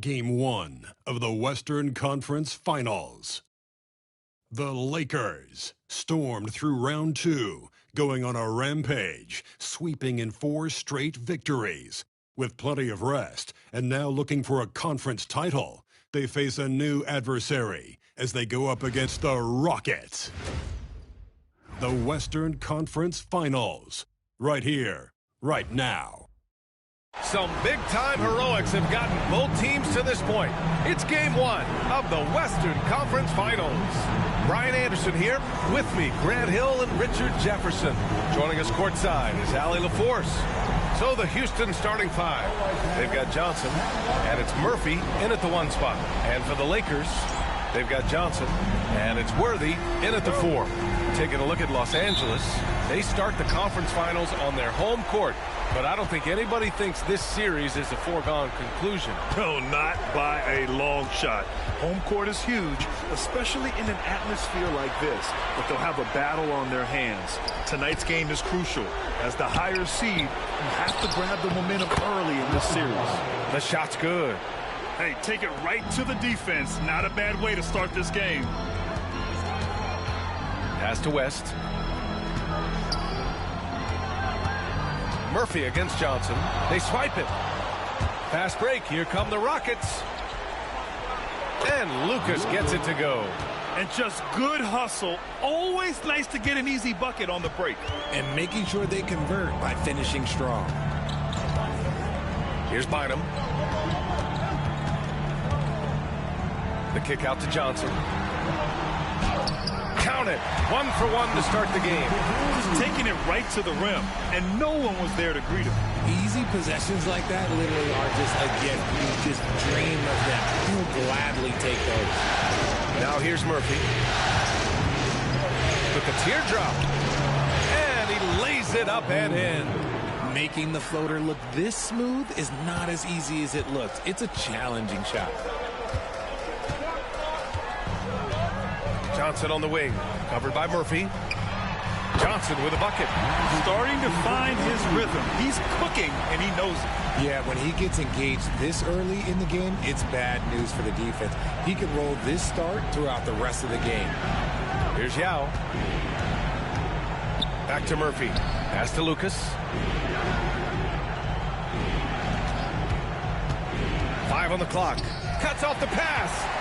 Game 1 of the Western Conference Finals. The Lakers stormed through round 2, going on a rampage, sweeping in 4 straight victories. With plenty of rest, and now looking for a conference title, they face a new adversary as they go up against the Rockets. The Western Conference Finals, right here, right now. Some big-time heroics have gotten both teams to this point. It's Game 1 of the Western Conference Finals. Brian Anderson here. With me, Grant Hill and Richard Jefferson. Joining us courtside is Allie LaForce. So the Houston starting 5. They've got Johnson, and it's Murphy in at the 1 spot. And for the Lakers, they've got Johnson, and it's Worthy in at the 4. Taking a look at Los Angeles, they start the conference finals on their home court. But I don't think anybody thinks this series is a foregone conclusion. No, not by a long shot. Home court is huge, especially in an atmosphere like this. But they'll have a battle on their hands. Tonight's game is crucial. As the higher seed, you have to grab the momentum early in this series. The shot's good. Hey, take it right to the defense. Not a bad way to start this game. Pass to West. Murphy against Johnson. They swipe it. Fast break. Here come the Rockets. And Lucas gets it to go. And just good hustle. Always nice to get an easy bucket on the break. And making sure they convert by finishing strong. Here's Bynum. The kick out to Johnson. Count it. 1 for 1 to start the game. Just taking it right to the rim, and no one was there to greet him. Easy possessions like that literally are just a gift. You just dream of them. You'll gladly take those. Now here's Murphy. With the teardrop. And he lays it up and in. Making the floater look this smooth is not as easy as it looks. It's a challenging shot. Johnson on the wing, covered by Murphy. Johnson with a bucket. Starting to find his rhythm. He's cooking, and he knows it. Yeah, when he gets engaged this early in the game, it's bad news for the defense. He can roll this start throughout the rest of the game. Here's Yao. Back to Murphy. Pass to Lucas. 5 on the clock. Cuts off the pass.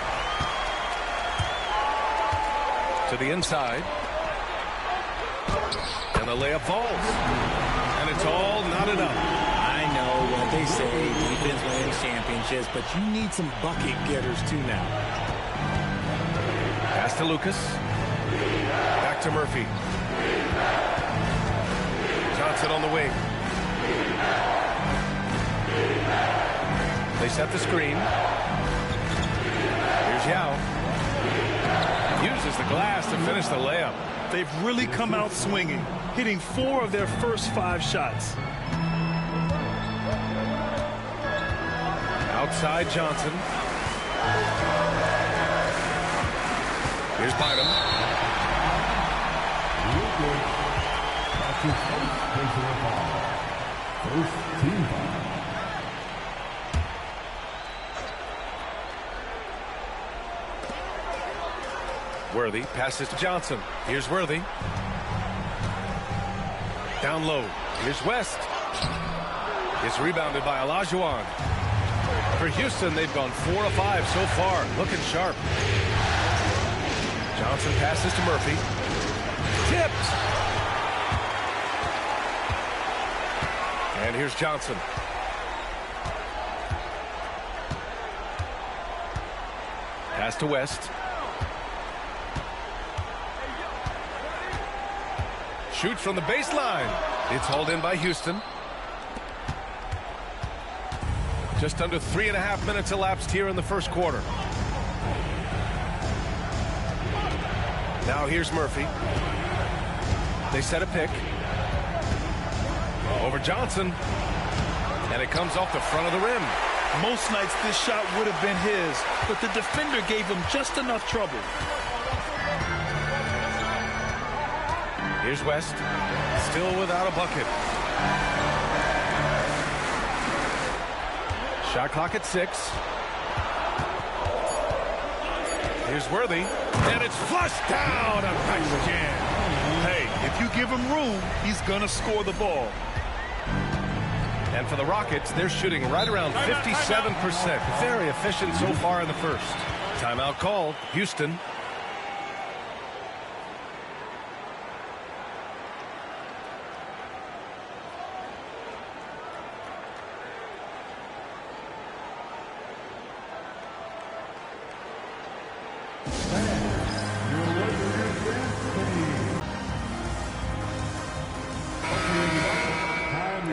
To the inside. And the layup falls. And it's all knotted up. I know what they say, defense wins championships, but you need some bucket getters too now. Pass to Lucas. Back to Murphy. Johnson on the wing. They set the screen. Here's Yao. Uses the glass to finish the layup. They've really come out swinging, hitting 4 of their first 5 shots. Outside Johnson. Here's Bynum. First team foul. Worthy passes to Johnson. Here's Worthy. Down low. Here's West. It's rebounded by Olajuwon. For Houston, they've gone 4 of 5 so far. Looking sharp. Johnson passes to Murphy. Tipped. And here's Johnson. Pass to West. Shoots from the baseline. It's hauled in by Houston. Just under 3.5 minutes elapsed here in the first quarter. Now here's Murphy. They set a pick. Over Johnson. And it comes off the front of the rim. Most nights this shot would have been his, but the defender gave him just enough trouble. Here's West, still without a bucket. Shot clock at 6. Here's Worthy, and it's flushed down. A nice jam. Hey, if you give him room, he's going to score the ball. And for the Rockets, they're shooting right around 57%. Very efficient so far in the first. Timeout called. Houston.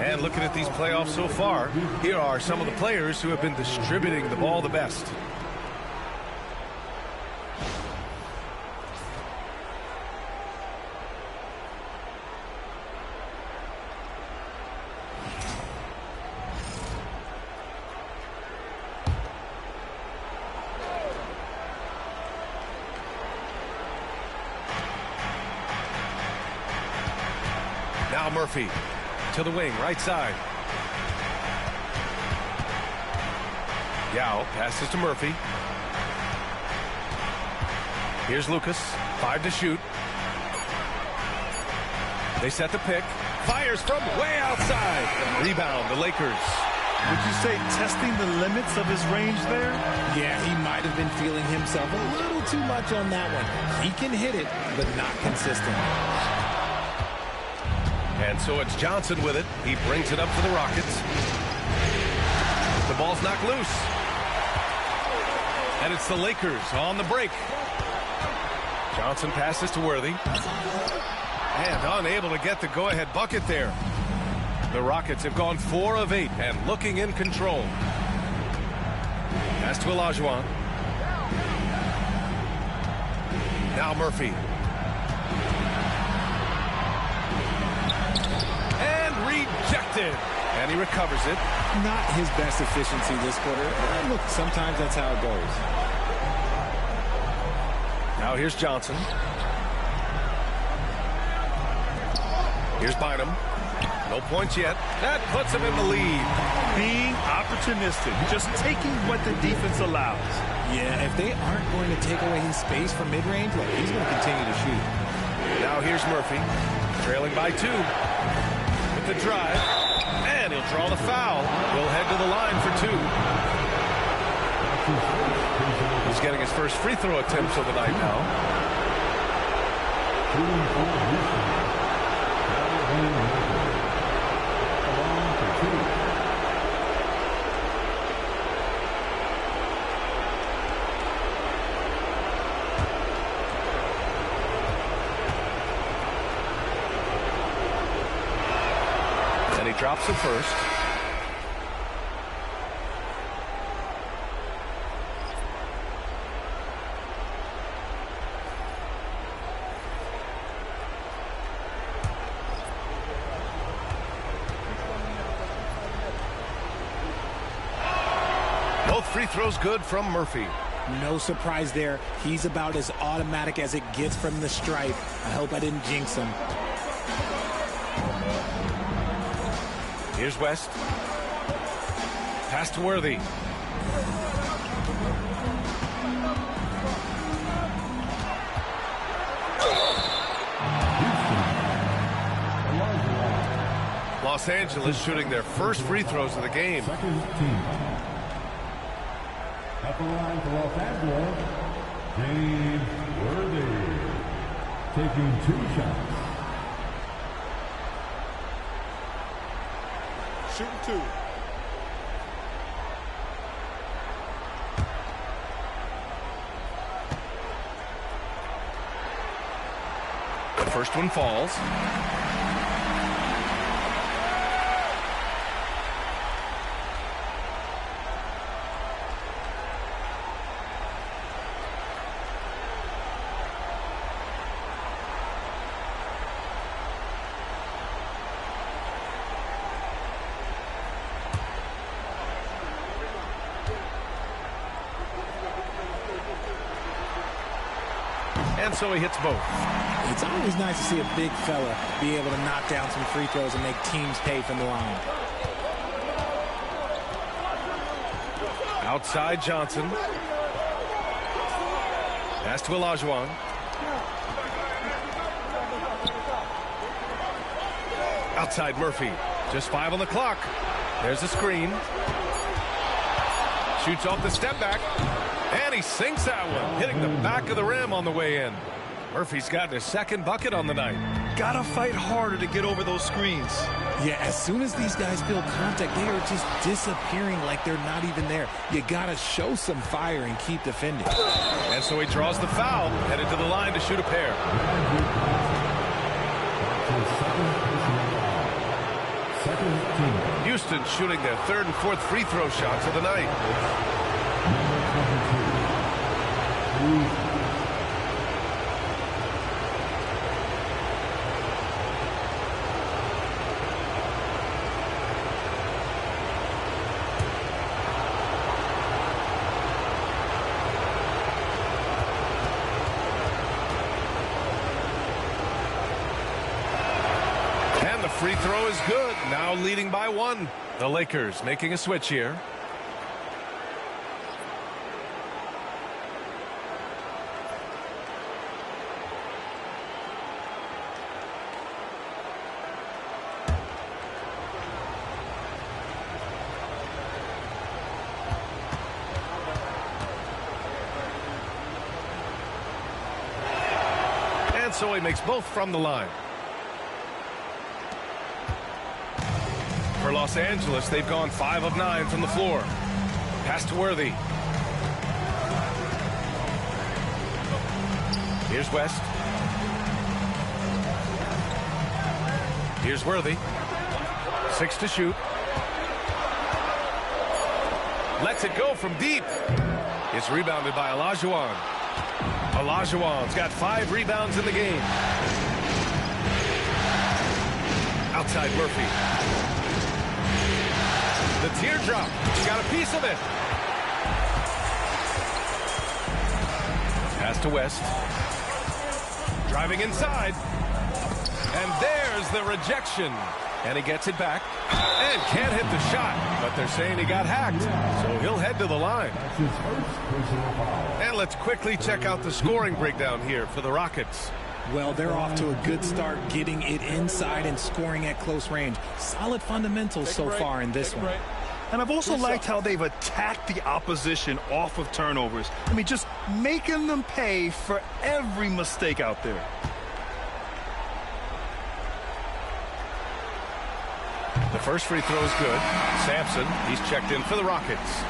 And looking at these playoffs so far, here are some of the players who have been distributing the ball the best. Now Murphy to the wing, right side. Yao passes to Murphy. Here's Lucas. 5 to shoot. They set the pick. Fires from way outside. Rebound, the Lakers. Would you say testing the limits of his range there? Yeah, he might have been feeling himself a little too much on that one. He can hit it, but not consistent. And so it's Johnson with it. He brings it up for the Rockets. The ball's knocked loose. And it's the Lakers on the break. Johnson passes to Worthy. And unable to get the go-ahead bucket there. The Rockets have gone 4 of 8 and looking in control. Pass to Olajuwon. Now Murphy. Rejected, and he recovers it. Not his best efficiency this quarter. Look, sometimes that's how it goes. Now here's Johnson. Here's Bynum. No points yet. That puts him in the lead. Being opportunistic, just taking what the defense allows. Yeah, if they aren't going to take away his space from mid-range, look, he's going to continue to shoot. Now here's Murphy, trailing by 2. The drive, and he'll draw the foul. He'll head to the line for 2. He's getting his first free throw attempts of the night now. Drops it first. Both free throws good from Murphy. No surprise there. He's about as automatic as it gets from the stripe. I hope I didn't jinx him. Here's West. Pass to Worthy. Los Angeles shooting their first free throws of the game. Second team. At the line for Los Angeles, James Worthy, taking 2 shots. Shooting 2. The first one falls. And so he hits both. It's always nice to see a big fella be able to knock down some free throws and make teams pay from the line. Outside Johnson. Pass to Olajuwon. Outside Murphy. Just 5 on the clock. There's a screen. Shoots off the step back. And he sinks that one, hitting the back of the rim on the way in. Murphy's gotten his second bucket on the night. Gotta fight harder to get over those screens. Yeah, as soon as these guys feel contact, they are just disappearing like they're not even there. You gotta show some fire and keep defending. And so he draws the foul, headed to the line to shoot a pair. Houston shooting their third and fourth free throw shots of the night. And the free throw is good. Now leading by 1. The Lakers making a switch here. And so he makes both from the line. For Los Angeles, they've gone 5 of 9 from the floor. Pass to Worthy. Here's West. Here's Worthy. 6 to shoot. Lets it go from deep. It's rebounded by Olajuwon. Olajuwon's got 5 rebounds in the game. Outside Murphy. The teardrop. He got a piece of it. Pass to West. Driving inside. And there's the rejection. And he gets it back. And can't hit the shot. But they're saying he got hacked. So he'll head to the line. And let's quickly check out the scoring breakdown here for the Rockets. Well, they're off to a good start getting it inside and scoring at close range. Solid fundamentals so far in this one. And I've also liked how they've attacked the opposition off of turnovers. I mean, just making them pay for every mistake out there. The first free throw is good. Sampson, he's checked in for the Rockets.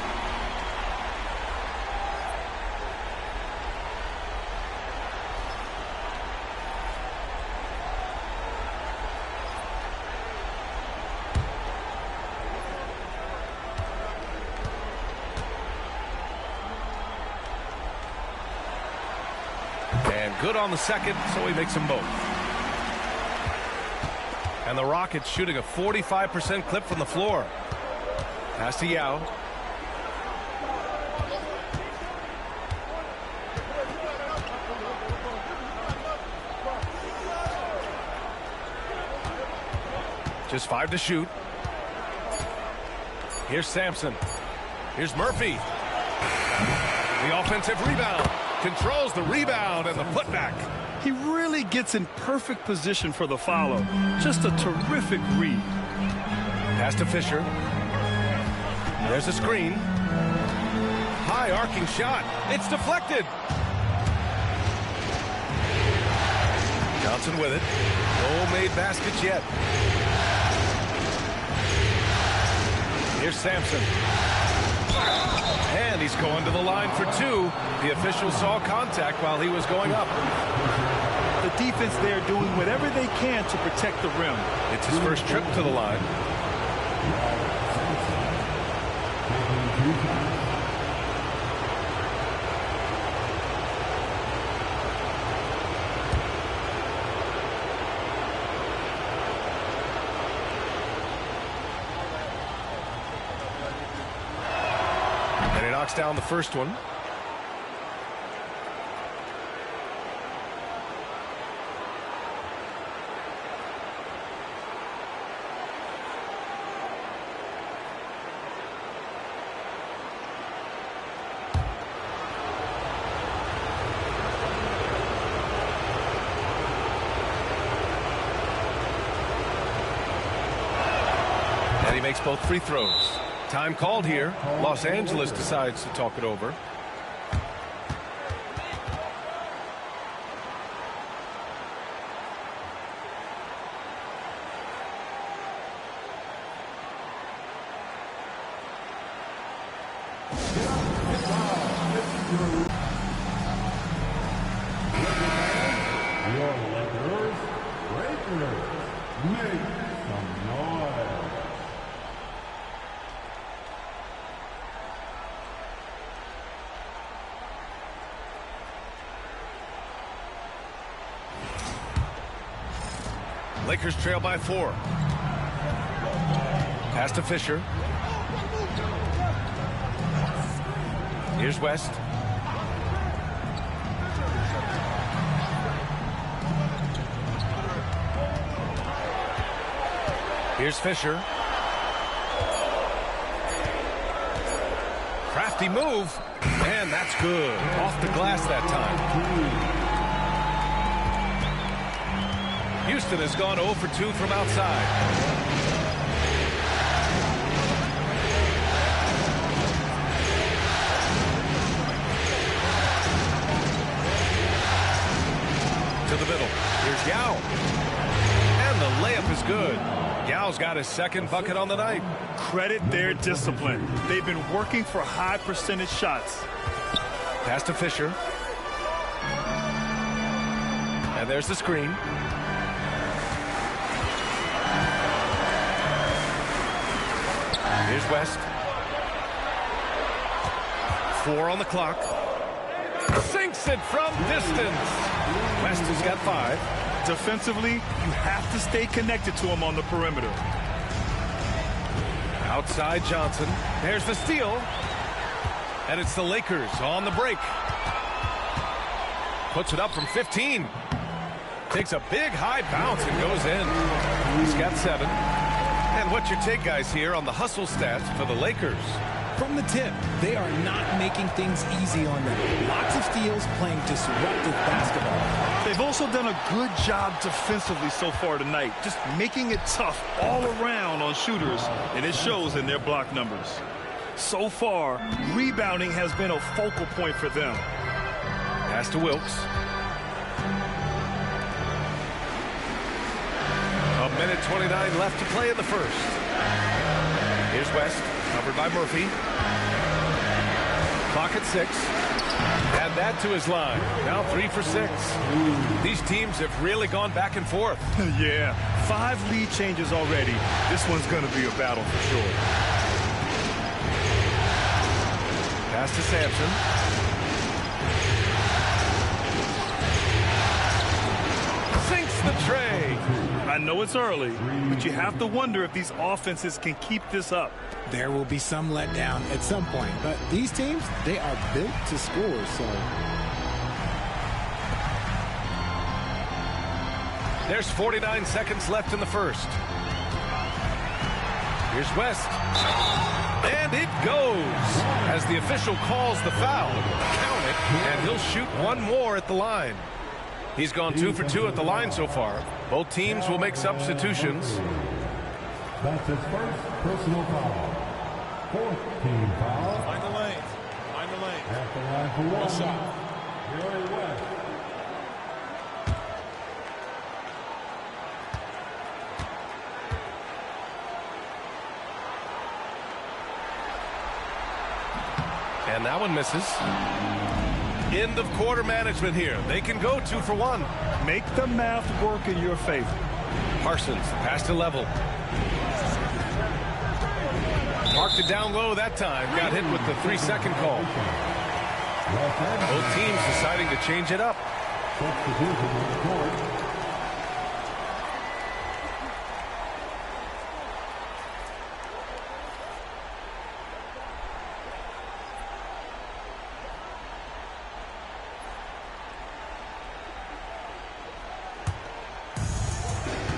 And good on the second, so he makes them both. And the Rockets shooting a 45% clip from the floor. Pass to Yao. Just 5 to shoot. Here's Sampson. Here's Murphy. The offensive rebound. Controls the rebound and the putback. He really gets in perfect position for the follow. Just a terrific read. Pass to Fisher. There's a screen. High arcing shot. It's deflected. Johnson with it. No made baskets yet. Here's Sampson. And he's going to the line for 2. The official saw contact while he was going up. The defense there doing whatever they can to protect the rim. It's his first trip to the line. And he knocks down the first one. he makes both free throws. Time called here. Los Angeles decides to talk it over. Your Lakers, make some noise. Lakers trail by 4. Pass to Fisher. Here's West. Here's Fisher. Crafty move. And that's good. Off the glass that time. Houston has gone 0 for 2 from outside. To the middle. Here's Yao. And the layup is good. Yao's got his second bucket on the night. Credit their discipline. They've been working for high percentage shots. Pass to Fisher. And there's the screen. Here's West. 4 on the clock. Sinks it from distance. West has got 5. Defensively, you have to stay connected to him on the perimeter. Outside Johnson. There's the steal. And it's the Lakers on the break. Puts it up from 15. Takes a big high bounce and goes in. He's got 7. And what's your take, guys, here on the hustle stats for the Lakers? From the tip, they are not making things easy on them. Lots of steals, playing disruptive basketball. They've also done a good job defensively so far tonight, just making it tough all around on shooters, and it shows in their block numbers. So far, rebounding has been a focal point for them. Pass to Wilkes. A minute 29 left to play in the first. Here's West, covered by Murphy. Clock at 6. Add that to his line. Now 3 for 6. These teams have really gone back and forth. Yeah, 5 lead changes already. This one's going to be a battle for sure. Pass to Sampson. Sinks the tray. I know it's early, but you have to wonder if these offenses can keep this up. There will be some letdown at some point, but these teams, they are built to score, so. There's 49 seconds left in the first. Here's West. And it goes. As the official calls the foul, count it, and he'll shoot one more at the line. He's gone 2 for 2 at the line so far. Both teams will make substitutions. That's his first personal foul. 4th team foul. Find the lane. Find the lane. At the line for one. shot. Jerry West. And that one misses. End of quarter management here. They can go 2 for 1. Make the math work in your favor. Parsons, pass to Level. Marked it down low that time. Got hit with the 3-second call. Both teams deciding to change it up. Substitution on the court.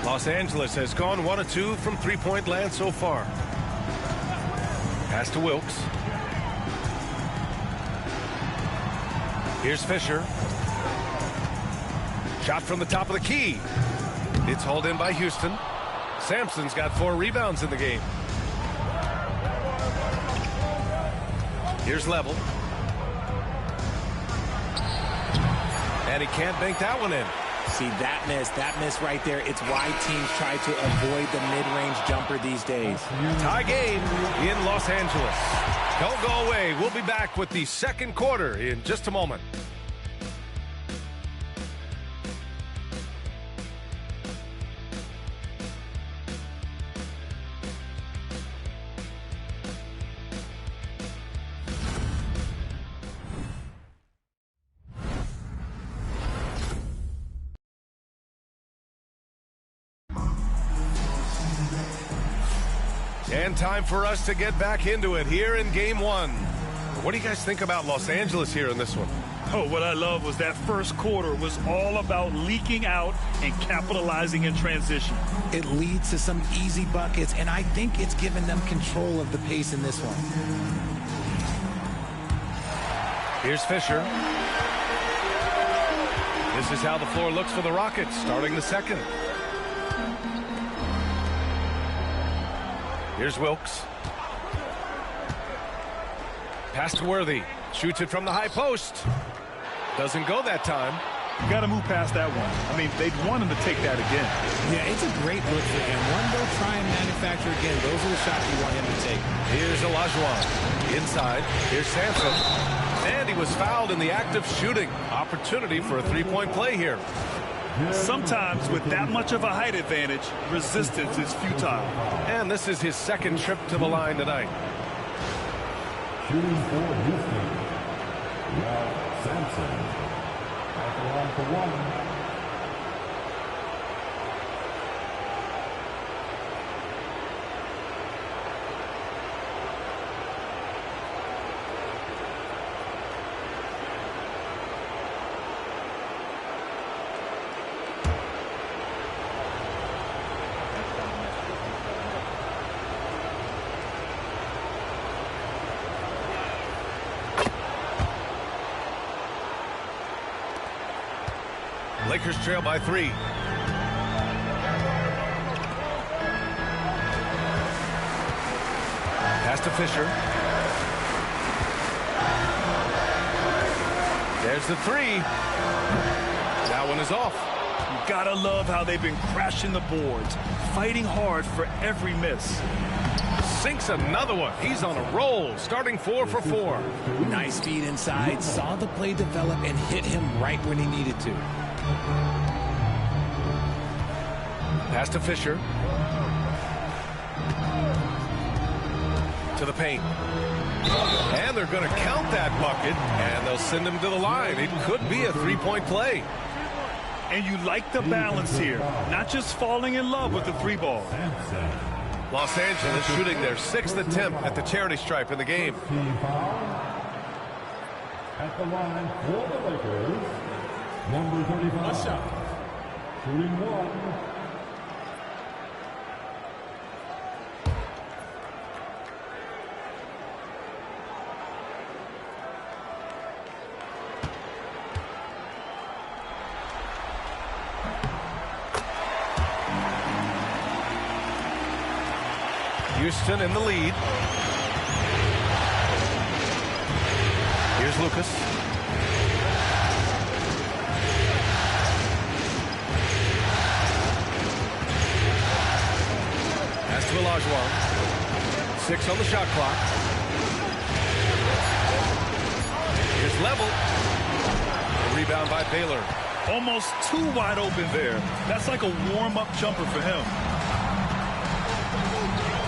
Los Angeles has gone 1 of 2 from three-point land so far. Pass to Wilkes. Here's Fisher. Shot from the top of the key. It's hauled in by Houston. Sampson's got 4 rebounds in the game. Here's Level. And he can't bank that one in. See, that miss right there. It's why teams try to avoid the mid-range jumper these days. Tie game in Los Angeles. Don't go away. We'll be back with the second quarter in just a moment. And time for us to get back into it here in game one. What do you guys think about Los Angeles here in this one? Oh, what I love was that first quarter was all about leaking out and capitalizing in transition. It leads to some easy buckets, and I think it's given them control of the pace in this one. Here's Fisher. This is how the floor looks for the Rockets starting the second. Here's Wilkes. Pass to Worthy. Shoots it from the high post. Doesn't go that time. You got to move past that one. I mean, they'd want him to take that again. Yeah, it's a great look for him. One, they'll try and manufacture again. Those are the shots you want him to take. Here's Olajuwon. Inside. Here's Sampson. And he was fouled in the act of shooting. Opportunity for a three-point play here. Sometimes with that much of a height advantage, resistance is futile. And this is his second trip to the line tonight. Shooting for Houston, Ralph Sampson. At the line for one. Lakers trail by 3. Pass to Fisher. There's the 3. That one is off. You gotta love how they've been crashing the boards, fighting hard for every miss. Sinks another one. He's on a roll, starting 4 for 4. Nice feed inside, saw the play develop and hit him right when he needed to. Pass to Fisher. To the paint. And they're going to count that bucket, and they'll send him to the line. It could be a three-point play. And you like the balance here, not just falling in love with the 3 ball. Los Angeles shooting their 6th attempt at the charity stripe in the game. At the line for the Lakers, number 35. Shooting 1. Houston in the lead. Here's Lucas. Pass to Olajuwon. 6 on the shot clock. Here's Level. A rebound by Baylor. Almost too wide open there. That's like a warm-up jumper for him.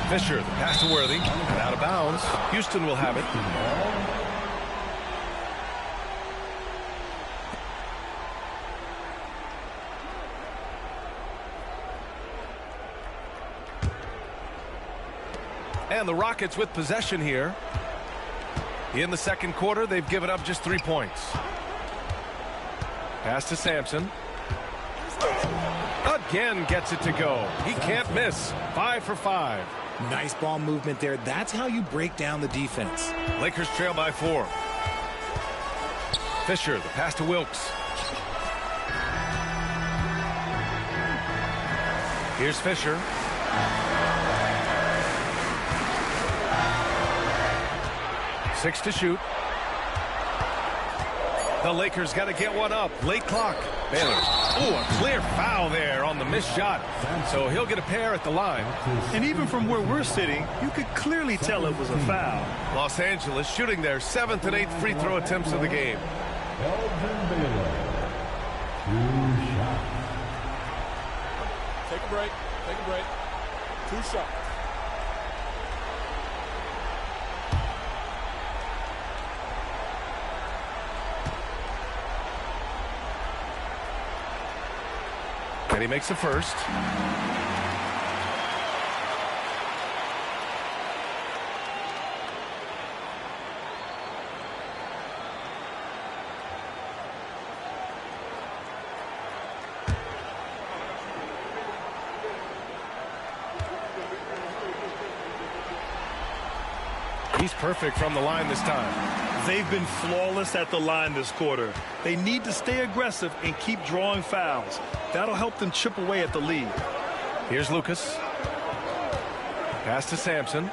Fisher, the pass to Worthy, and out of bounds. Houston will have it. And the Rockets with possession here. In the second quarter, they've given up just 3 points. Pass to Sampson. Again gets it to go. He can't miss. 5 for 5. Nice ball movement there. That's how you break down the defense. Lakers trail by 4. Fisher, the pass to Wilkes. Here's Fisher. 6 to shoot. The Lakers got to get one up. Late clock. Baylor. Oh, a clear foul there on the missed shot. So he'll get a pair at the line. And even from where we're sitting, you could clearly tell it was a foul. Los Angeles shooting their 7th and 8th free throw attempts of the game. Elgin Baylor. 2 shots. Take a break. Take a break. 2 shots. And he makes the first. He's perfect from the line this time. They've been flawless at the line this quarter. They need to stay aggressive and keep drawing fouls. That'll help them chip away at the lead. Here's Lucas. Pass to Sampson.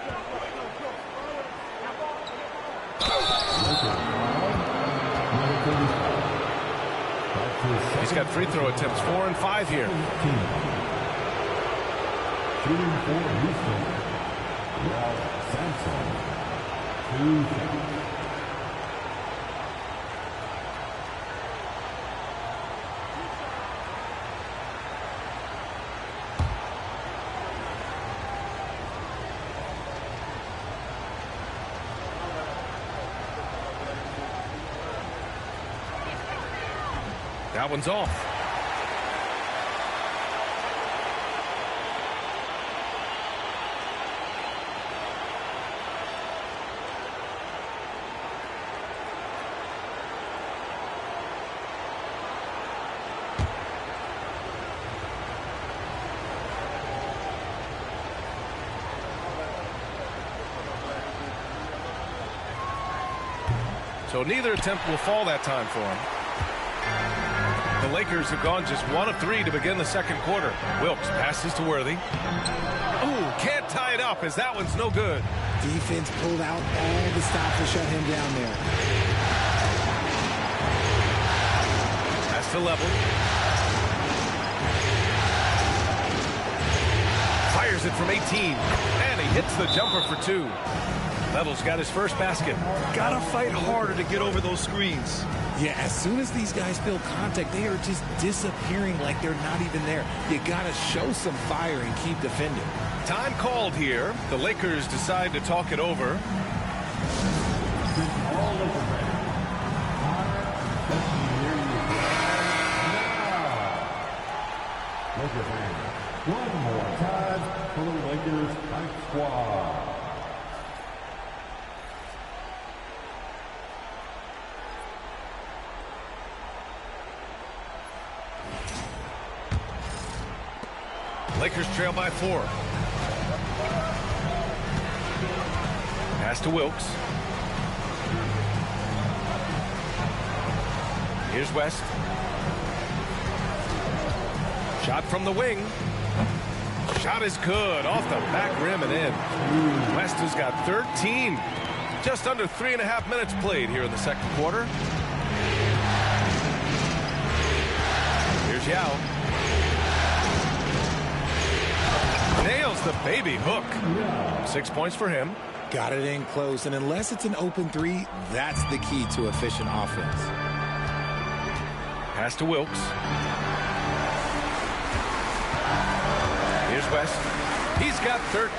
He's got free throw attempts 4 and 5 here. Shooting for Houston. Sampson. 2 shots. That one's off. So neither attempt will fall that time for him. The Lakers have gone just 1 of 3 to begin the second quarter. Wilkes passes to Worthy. Ooh, can't tie it up as that one's no good. Defense pulled out all the stops to shut him down there. Pass to level. Fires it from 18. And he hits the jumper for 2. Level's got his first basket. Gotta fight harder to get over those screens. Yeah, as soon as these guys feel contact, they are just disappearing like they're not even there. You got to show some fire and keep defending. Time called here. The Lakers decide to talk it over. All Laker fans. Laker fans, one more time for the Lakers Hype Squad. Lakers trail by 4. Pass to Wilkes. Here's West. Shot from the wing. Shot is good. Off the back rim and in. West has got 13. Just under 3.5 minutes played here in the second quarter. Here's Yao. Nails the baby hook. 6 points for him. Got it in close, and unless it's an open 3, that's the key to efficient offense. Pass to Wilkes. Here's West. He's got 13.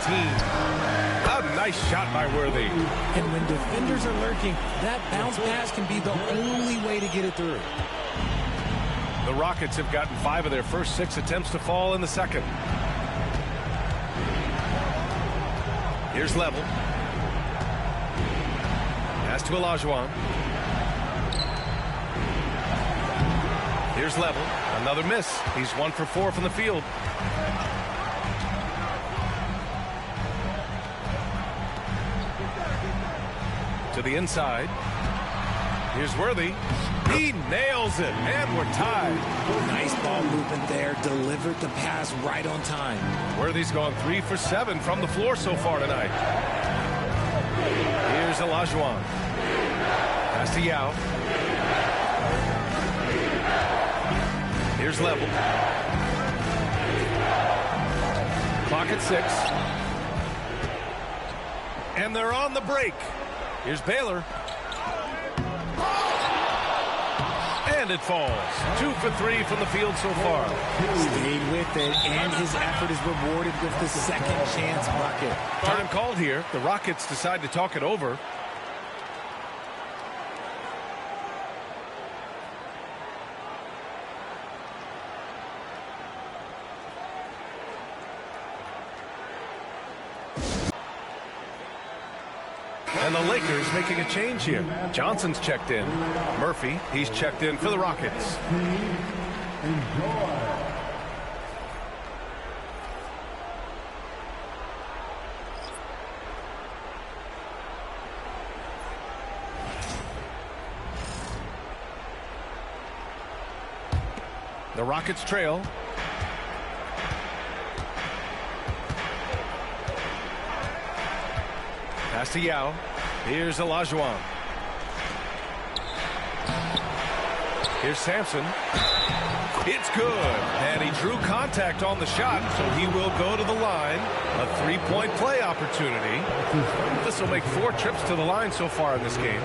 A nice shot by Worthy. And when defenders are lurking, that bounce pass can be the only way to get it through. The Rockets have gotten 5 of their first 6 attempts to fall in the second. Here's Level. Pass to Olajuwon. Here's Level. Another miss. He's 1 for 4 from the field. To the inside. Here's Worthy. He nails it, and we're tied. Nice ball movement there. Delivered the pass right on time. Worthy's gone 3 for 7 from the floor so far tonight. Here's Olajuwon. Pass to Yao. Here's level. Clock at 6. And they're on the break. Here's Baylor. And it falls. 2 for 3 from the field so far. Stayed with it, and his effort is rewarded with the second chance bucket. Time called here. The Rockets decide to talk it over. And the Lakers making a change here. Johnson's checked in. Murphy, he's checked in for the Rockets. The Rockets trail. Pass to Yao. Here's Olajuwon. Here's Sampson. It's good. And he drew contact on the shot, so he will go to the line. A 3-point play opportunity. This will make 4 trips to the line so far in this game.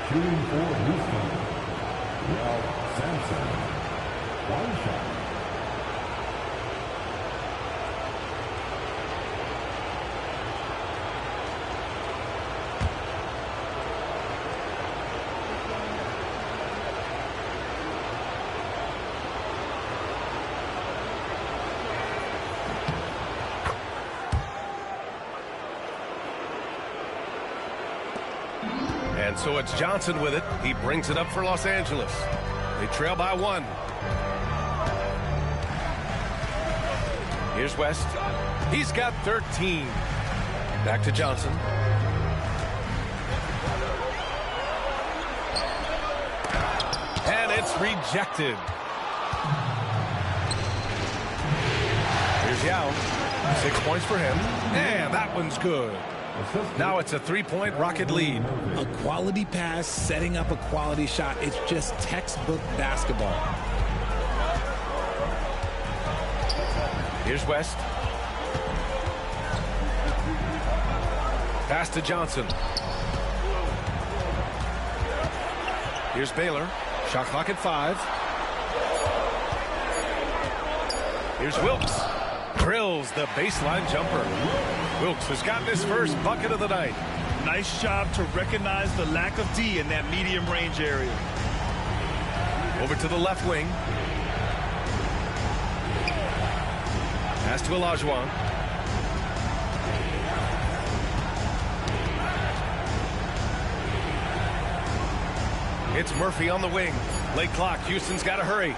Shooting for Houston, Sampson. One shot. And so it's Johnson with it. He brings it up for Los Angeles. They trail by 1. Here's West. He's got 13. Back to Johnson. And it's rejected. Here's Yao. 6 points for him. And that one's good. Now it's a 3-point Rocket lead. A quality pass, setting up a quality shot. It's just textbook basketball. Here's West. Pass to Johnson. Here's Baylor. Shot clock at 5. Here's Wilkes. Drills the baseline jumper. Wilkes has gotten his first bucket of the night. Nice job to recognize the lack of D in that medium range area. Over to the left wing. Pass to Olajuwon. It's Murphy on the wing. Late clock. Houston's got to hurry.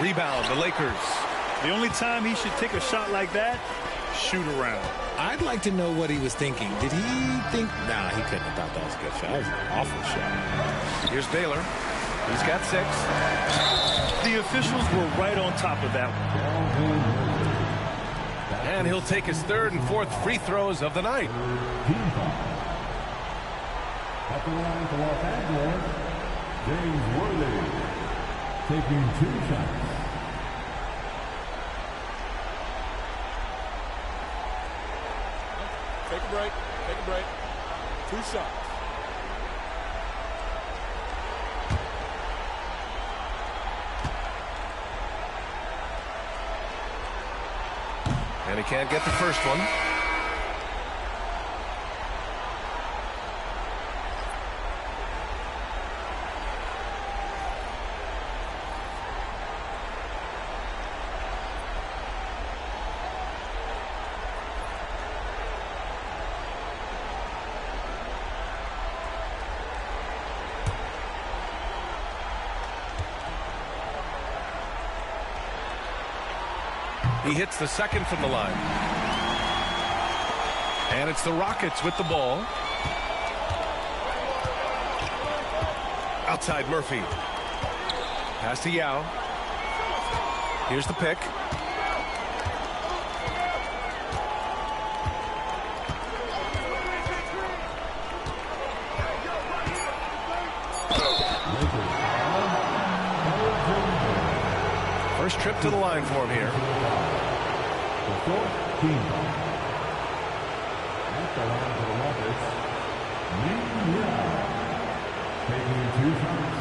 Rebound, the Lakers. The only time he should take a shot like that, shoot around. I'd like to know what he was thinking. Did he think? Nah, he couldn't have thought that was a good shot. That was an awful shot. Here's Baylor. He's got 6. The officials were right on top of that one. And he'll take his 3rd and 4th free throws of the night. At the line for Los Angeles, James Worthy taking 2 shots. Take a break. Take a break. 2 shots. And he can't get the first one. He hits the second from the line. And it's the Rockets with the ball. Outside Murphy. Pass to Yao. Here's the pick. to the line for him here. The fourth team foul. At the line for the Rockets, Ming, taking 2 shots.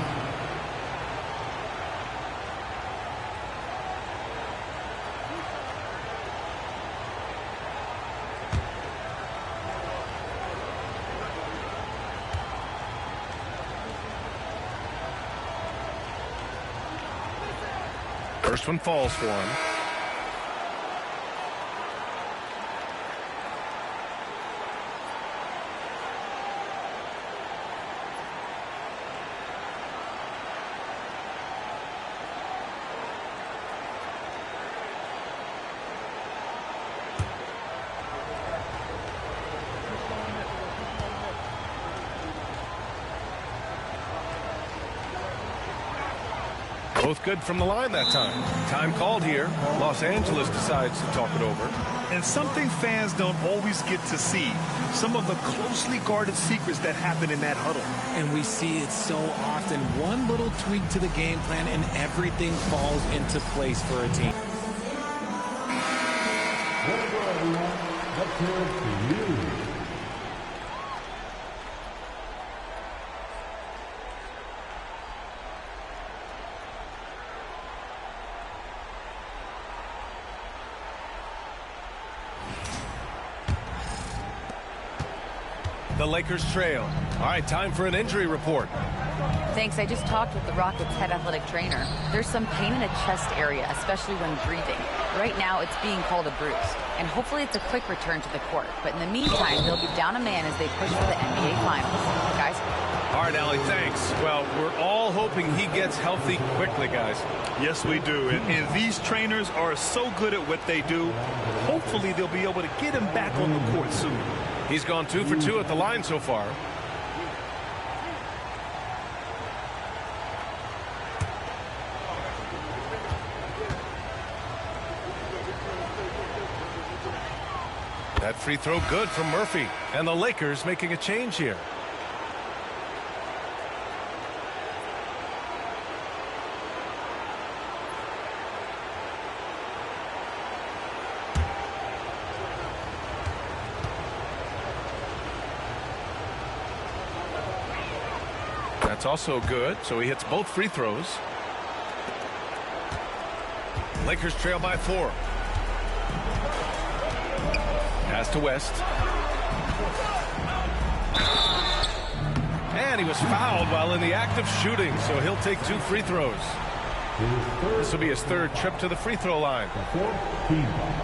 First one falls for him. Both good from the line that time. Time called here. Los Angeles decides to talk it over. And something fans don't always get to see. Some of the closely guarded secrets that happen in that huddle. And we see it so often. One little tweak to the game plan and everything falls into place for a team. Let's go, everyone. Let's hear it for you. The Lakers trail. All right, time for an injury report. Thanks. I just talked with the Rockets head athletic trainer. There's some pain in the chest area, especially when breathing. Right now, it's being called a bruise, and hopefully it's a quick return to the court. But in the meantime, they'll be down a man as they push for the NBA Finals. Guys? All right, Allie, thanks. Well, we're all hoping he gets healthy quickly, guys. Yes, we do. And these trainers are so good at what they do. Hopefully, they'll be able to get him back on the court soon. He's gone 2 for 2 at the line so far. That free throw good from Murphy. And the Lakers making a change here. That's also good, so he hits both free throws. Lakers trail by 4. Pass to West. And he was fouled while in the act of shooting, so he'll take 2 free throws. This will be his 3rd trip to the free throw line. The fourth team foul.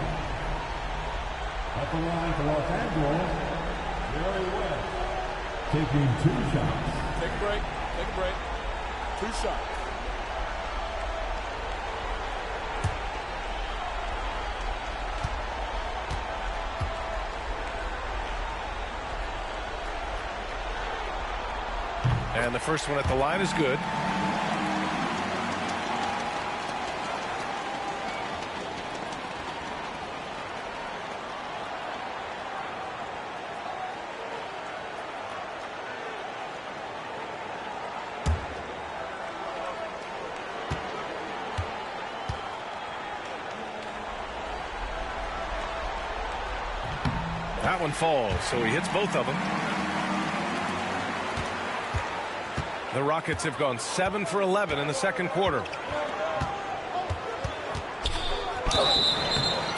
At the line for Los Angeles, Jerry West, taking 2 shots. Take a break. Take a break. 2 shots. And the first one at the line is good. That one falls, so he hits both of them. The Rockets have gone 7 for 11 in the second quarter.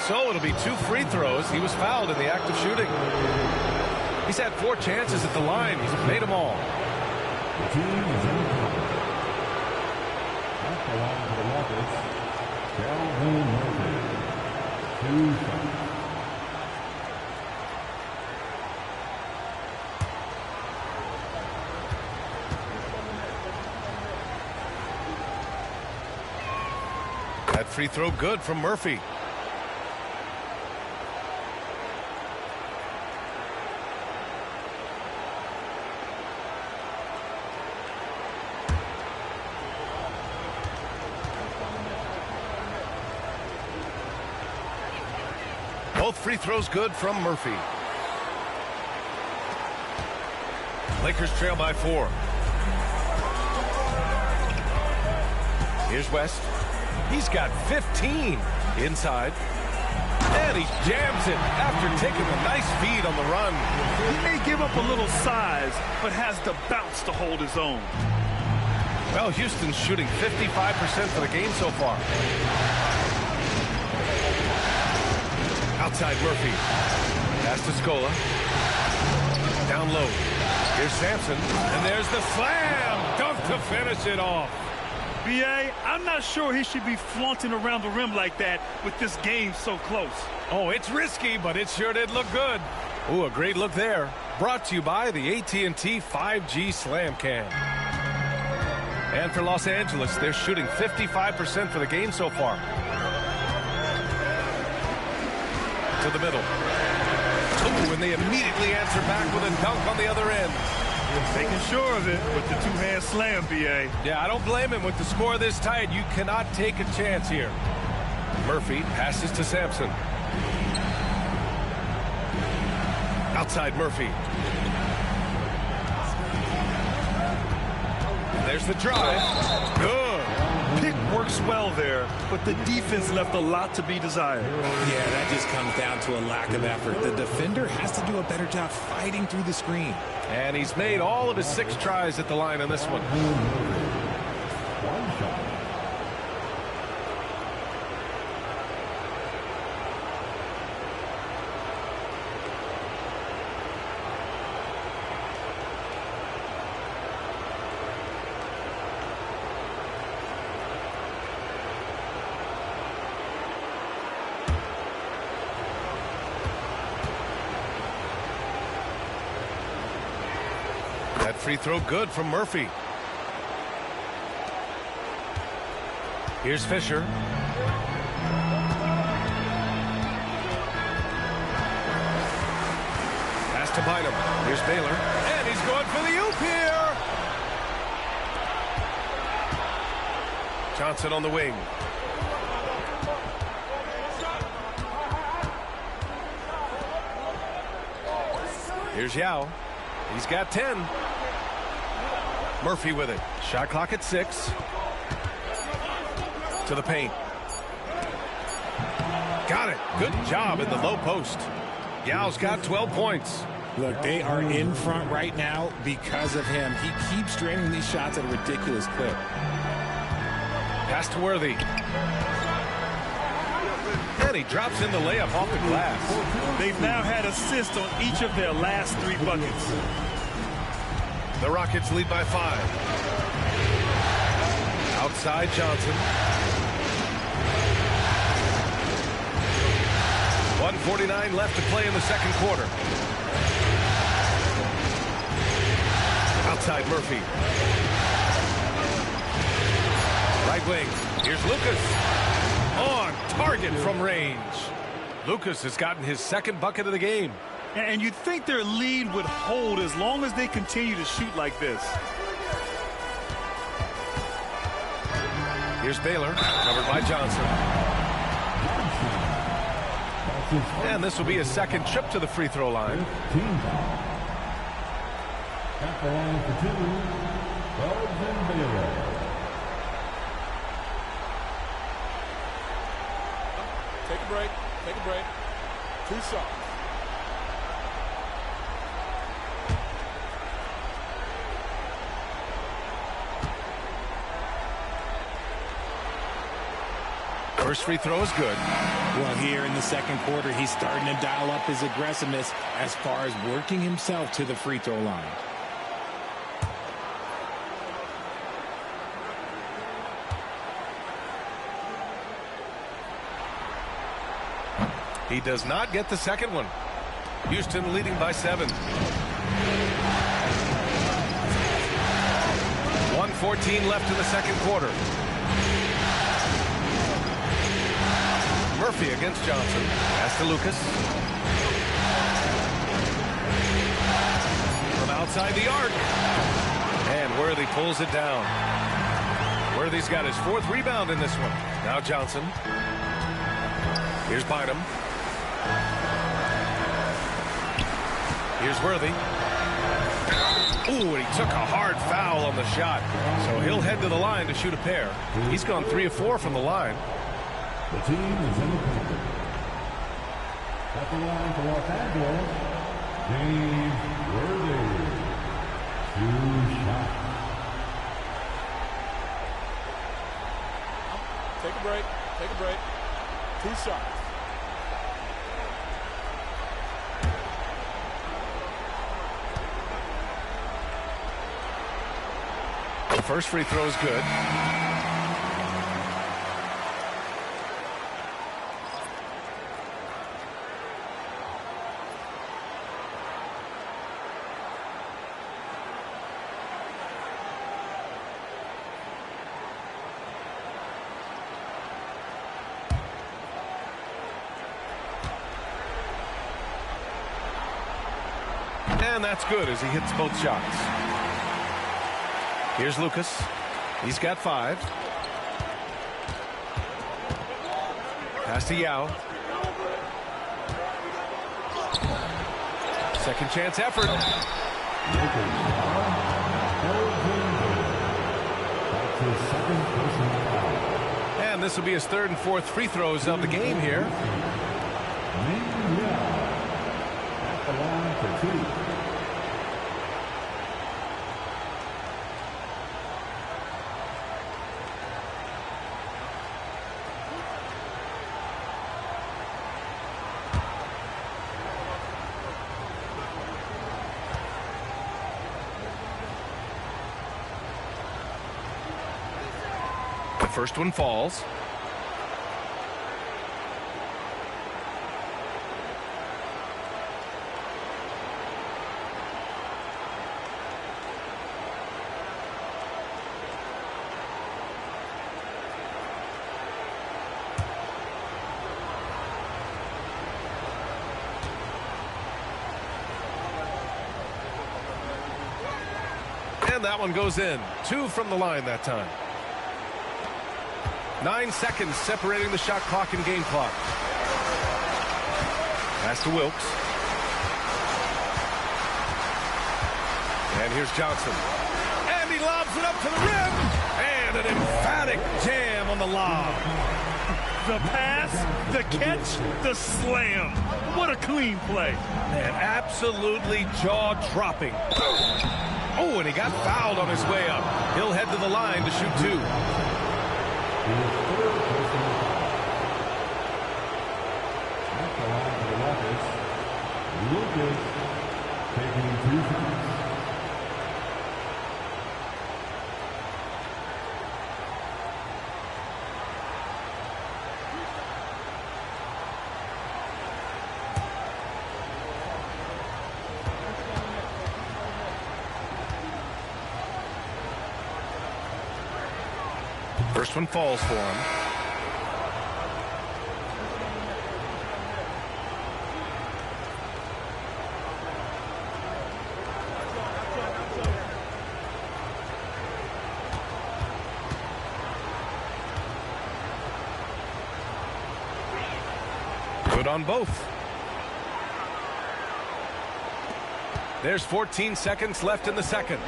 So it'll be 2 free throws. He was fouled in the act of shooting. He's had 4 chances at the line. He's made them all. The team is in the court. At the line for the Rockets, Calvin Murphy, 2 shots. That free throw good from Murphy. Both free throws good from Murphy. Lakers trail by 4. Here's West. He's got 15 inside. And he jams it after taking a nice feed on the run. He may give up a little size, but has the bounce to hold his own. Well, Houston's shooting 55% for the game so far. Outside Murphy. Pass to Scola. Down low. Here's Sampson. And there's the slam. Dunk to finish it off. B.A., I'm not sure he should be flaunting around the rim like that with this game so close. Oh, it's risky, but it sure did look good. Ooh, a great look there. Brought to you by the AT&T 5G Slam Cam. And for Los Angeles, they're shooting 55% for the game so far. To the middle. Ooh, and they immediately answer back with a dunk on the other end. Making sure of it with the two-hand slam, B.A. Yeah, I don't blame him. With the score this tight, you cannot take a chance here. Murphy passes to Sampson. Outside Murphy. There's the drive. Good. Pick works well there, but the defense left a lot to be desired. Yeah, that just comes down to a lack of effort. The defender has to do a better job fighting through the screen. And he's made all of his 6 tries at the line on this one. One shot. That free throw good from Murphy. Here's Fisher. Pass to Bynum. Here's Baylor. And he's going for the oop here. Johnson on the wing. Here's Yao. He's got 10. Murphy with it. Shot clock at 6. To the paint. Got it. Good job in the low post. Yao's got 12 points. Look, they are in front right now because of him. He keeps draining these shots at a ridiculous clip. Pass to Worthy. And he drops in the layup off the glass. They've now had assists on each of their last 3 buckets. The Rockets lead by 5. Outside Johnson. 1:49 left to play in the second quarter. Outside Murphy. Right wing. Here's Lucas. On target from range. Lucas has gotten his 2nd bucket of the game. And you'd think their lead would hold as long as they continue to shoot like this. Here's Baylor, covered by Johnson. And this will be his 2nd trip to the free throw line. At the line for 2, Elgin Baylor. Take a break. Take a break. 2 shots. First free throw is good. Well, here in the second quarter, he's starting to dial up his aggressiveness as far as working himself to the free throw line. He does not get the 2nd one. Houston leading by 7. 1:14 left in the second quarter. Murphy against Johnson. Pass to Lucas. From outside the arc. And Worthy pulls it down. Worthy's got his 4th rebound in this one. Now Johnson. Here's Bynum. Here's Worthy. Ooh, and he took a hard foul on the shot. So he'll head to the line to shoot a pair. He's gone 3 of 4 from the line. The team is in the corner. At the line for Los Angeles, James Worthy. 2 shots. Take a break. Take a break. 2 shots. The first free throw is good. And that's good as he hits both shots. Here's Lucas. He's got 5. Pass to Yao. Second chance effort. And this will be his 3rd and 4th free throws of the game here. Ming at the line for 2. The first one falls. And that one goes in. 2 from the line that time. 9 seconds separating the shot clock and game clock. Pass to Wilkes. And here's Johnson. And he lobs it up to the rim. And an emphatic jam on the lob. The pass, the catch, the slam. What a clean play. Man, absolutely jaw-dropping. Oh, and he got fouled on his way up. He'll head to the line to shoot 2. At the line for the Rockets, Lucas taking 2 shots. First one falls for him. Good on both. There's 14 seconds left in the second.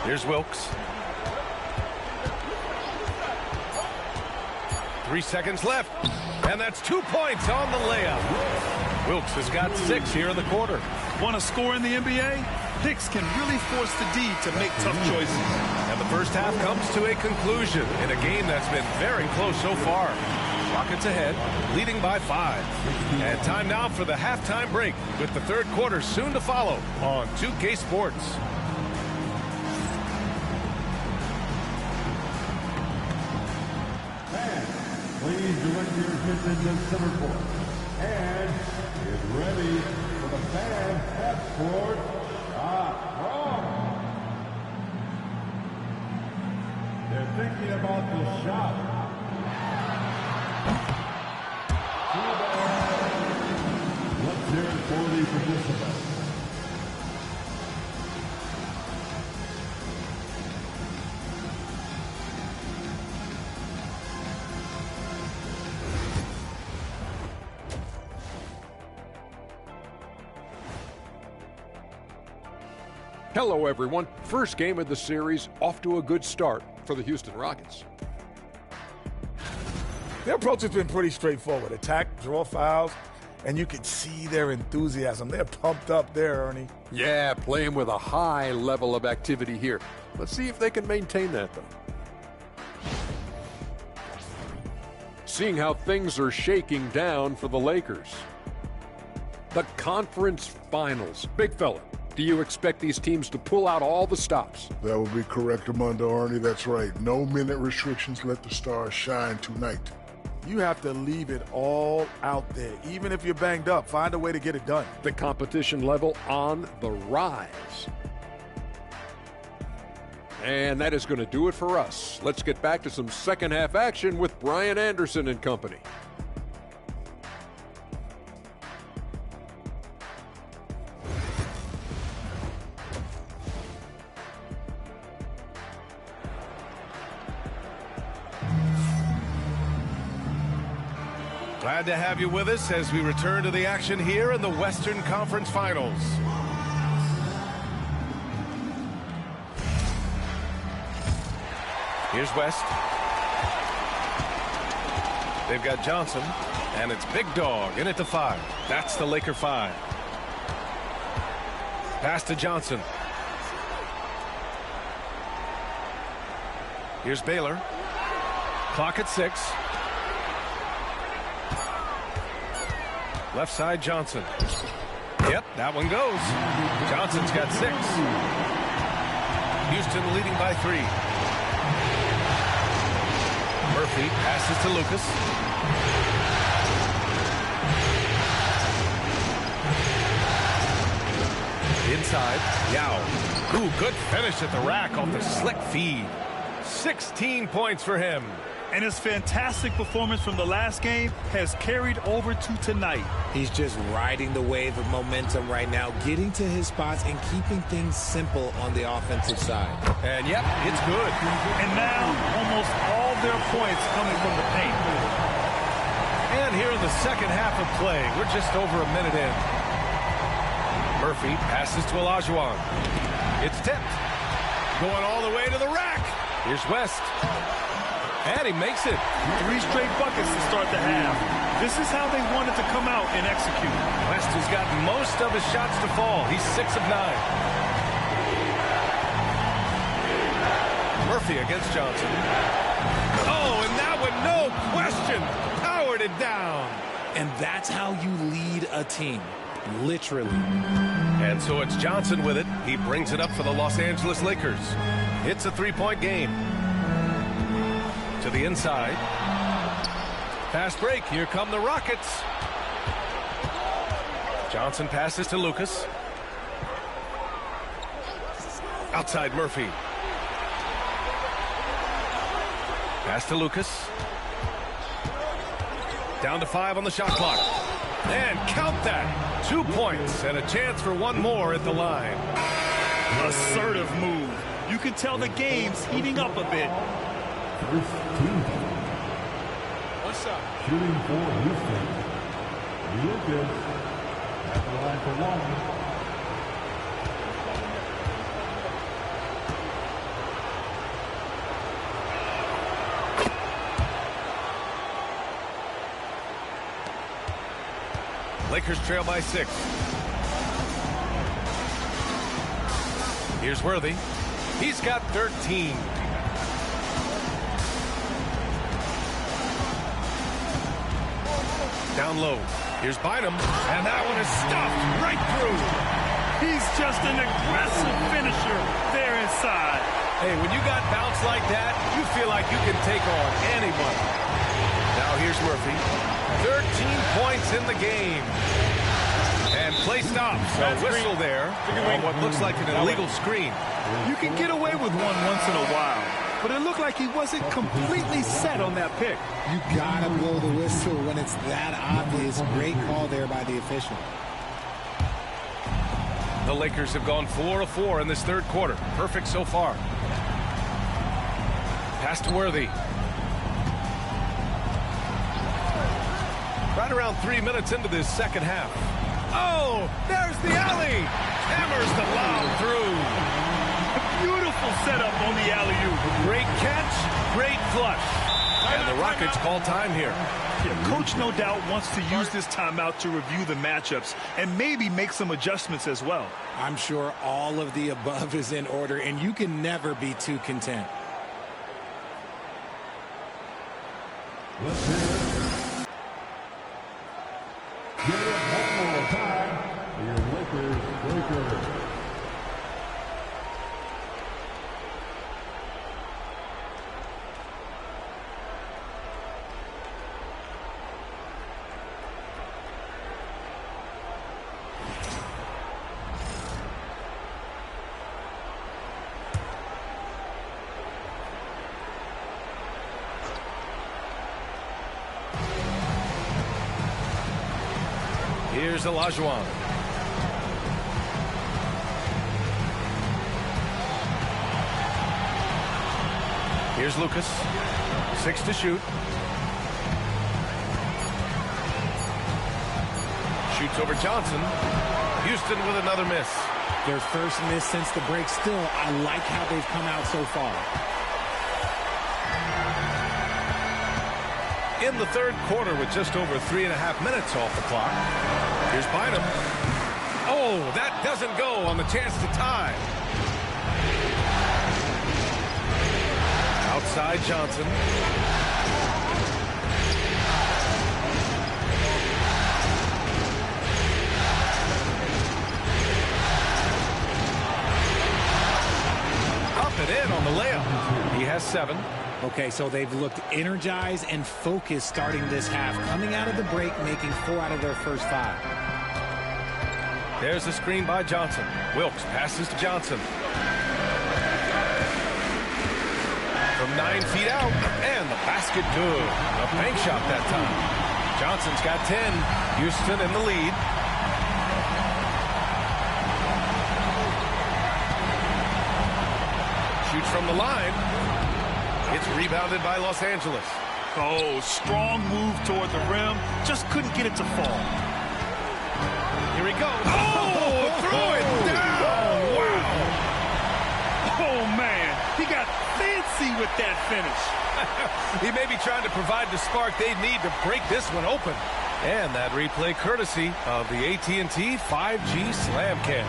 Here's Wilkes. 3 seconds left. And that's 2 points on the layup. Wilkes has got 6 here in the quarter. Want to score in the NBA? Picks can really force the D to make tough choices. And the first half comes to a conclusion in a game that's been very close so far. Rockets ahead, leading by 5. And time now for the halftime break with the third quarter soon to follow on 2K Sports. Please direct your attention to center court. And get ready for the fan half-court shot clock. They're thinking about the shot. Let's hear it for the participants. Hello, everyone. First game of the series, off to a good start for the Houston Rockets. Their approach has been pretty straightforward. Attack, draw fouls, and you can see their enthusiasm. They're pumped up there, Ernie. Yeah, playing with a high level of activity here. Let's see if they can maintain that, though. Seeing how things are shaking down for the Lakers. The conference finals. Big fella, do you expect these teams to pull out all the stops? That would be correct, Armando, Ernie. That's right. No minute restrictions. Let the stars shine tonight. You have to leave it all out there. Even if you're banged up, find a way to get it done. The competition level on the rise. And that is going to do it for us. Let's get back to some second half action with Brian Anderson and company. Glad to have you with us as we return to the action here in the Western Conference Finals. Here's West. They've got Johnson, and it's Big Dog in at the 5. That's the Laker 5. Pass to Johnson. Here's Baylor. Clock at 6. Left side, Johnson. Yep, that one goes. Johnson's got 6. Houston leading by 3. Murphy passes to Lucas. Inside, Yao. Ooh, good finish at the rack off the slick feed. 16 points for him. And his fantastic performance from the last game has carried over to tonight. He's just riding the wave of momentum right now, getting to his spots and keeping things simple on the offensive side. And yep, it's good. And now almost all their points coming from the paint. And here in the second half of play, we're just over a minute in. Murphy passes to Olajuwon. It's tipped. Going all the way to the rack. Here's West. And he makes it. 3 straight buckets to start the half. This is how they wanted to come out and execute. West has gotten most of his shots to fall. He's 6 of 9. Murphy against Johnson. Oh, and that one, no question, powered it down. And that's how you lead a team, literally. And so it's Johnson with it. He brings it up for the Los Angeles Lakers. It's a 3-point game. To the inside. Fast break. Here come the Rockets. Johnson passes to Lucas. Outside Murphy. Pass to Lucas. Down to 5 on the shot clock. And count that. 2 points and a chance for one more at the line. Assertive move. You can tell the game's heating up a bit. First team. One shot. Shooting for Houston. Lucas at the line for 1. Lakers trail by 6. Here's Worthy. He's got 13. Down low. Here's Bynum. And that one is stuffed right through. He's just an aggressive finisher there inside. Hey, when you got bounce like that, you feel like you can take on anyone. Now here's Murphy. 13 points in the game. And play stops. A whistle there on what looks like an illegal screen. You can get away with one once in a while, but it looked like he wasn't completely set on that pick. You gotta blow the whistle when it's that obvious. Great call there by the official. The Lakers have gone 4 of 4 in this third quarter. Perfect so far. Pass to Worthy. Right around 3 minutes into this second half. Oh, there's the alley. Hammers the lob through. Beautiful setup on the alley-oop. Great catch, great flush. And the Rockets call time here. Yeah, Coach no doubt wants to use this timeout to review the matchups and maybe make some adjustments as well. I'm sure all of the above is in order, and you can never be too content. Let's hear it. Give it one more time for your Lakers. Here's Olajuwon. Here's Lucas. 6 to shoot. Shoots over Johnson. Houston with another miss. Their first miss since the break. Still, I like how they've come out so far. In the third quarter with just over 3.5 minutes off the clock. Here's Bynum. Oh, that doesn't go on the chance to tie. Outside Johnson. Up and in on the layup. He has 7. Okay, so they've looked energized and focused starting this half. Coming out of the break, making 4 out of their first 5. There's the screen by Johnson. Wilkes passes to Johnson. From 9 feet out, and the basket good. A bank shot that time. Johnson's got 10. Houston in the lead. Shoots from the line. It's rebounded by Los Angeles. Oh, strong move toward the rim. Just couldn't get it to fall. Here he goes. Oh, threw it down. Wow. Oh, man. He got fancy with that finish. He may be trying to provide the spark they need to break this one open. And that replay courtesy of the AT&T 5G Slam Cam.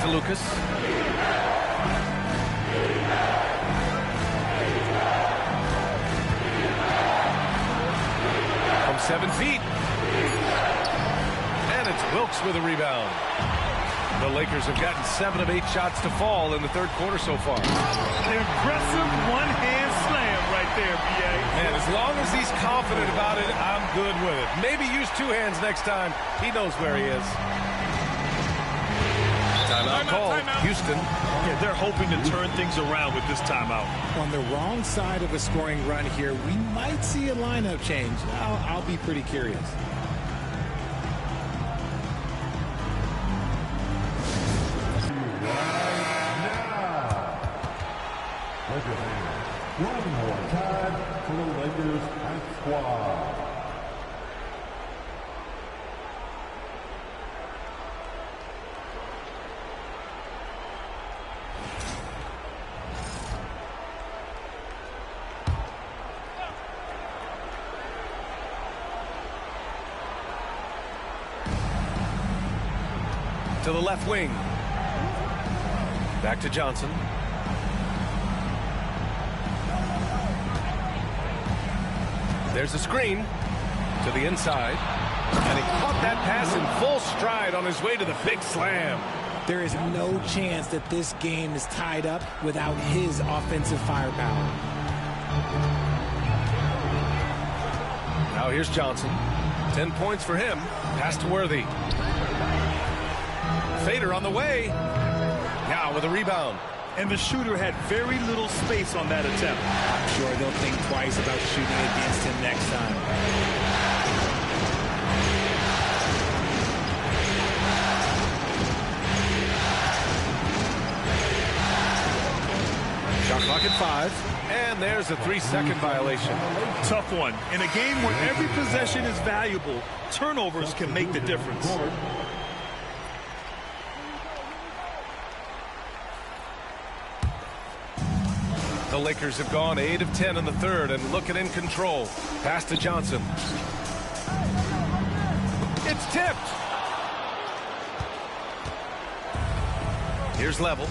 To Lucas. From 7 feet. And it's Wilkes with a rebound. The Lakers have gotten 7 of 8 shots to fall in the third quarter so far. Impressive one-hand slam right there, B.A. Man, as long as he's confident about it, I'm good with it. Maybe use 2 hands next time. He knows where he is. Timeout called. Houston. Yeah, they're hoping to turn things around with this timeout. On the wrong side of a scoring run here, we might see a lineup change. I'll be pretty curious. One more time for the Lakers and squad. To the left wing. Back to Johnson. There's a screen to the inside. And he caught that pass in full stride on his way to the big slam. There is no chance that this game is tied up without his offensive firepower. Now here's Johnson. 10 points for him. Pass to Worthy. Fader on the way. Now with a rebound. And the shooter had very little space on that attempt. I'm sure they'll think twice about shooting against him next time. Shot clock at 5. And there's a 3-second violation. Tough one. In a game where every possession is valuable, turnovers can make the difference. The Lakers have gone 8 of 10 in the third and looking in control. Pass to Johnson. It's tipped. Here's Level.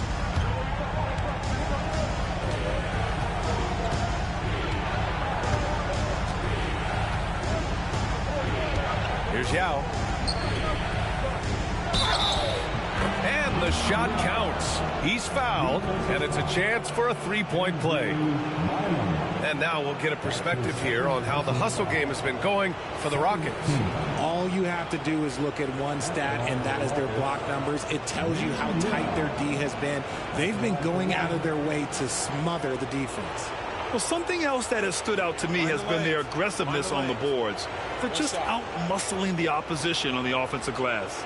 Here's Yao. And the shot counts. He's fouled, and it's a chance for a three-point play. And now we'll get a perspective here on how the hustle game has been going for the Rockets. All you have to do is look at one stat, and that is their block numbers. It tells you how tight their D has been. They've been going out of their way to smother the defense. Well, something else that has stood out to me has been their aggressiveness on the boards. They're just out-muscling the opposition on the offensive glass.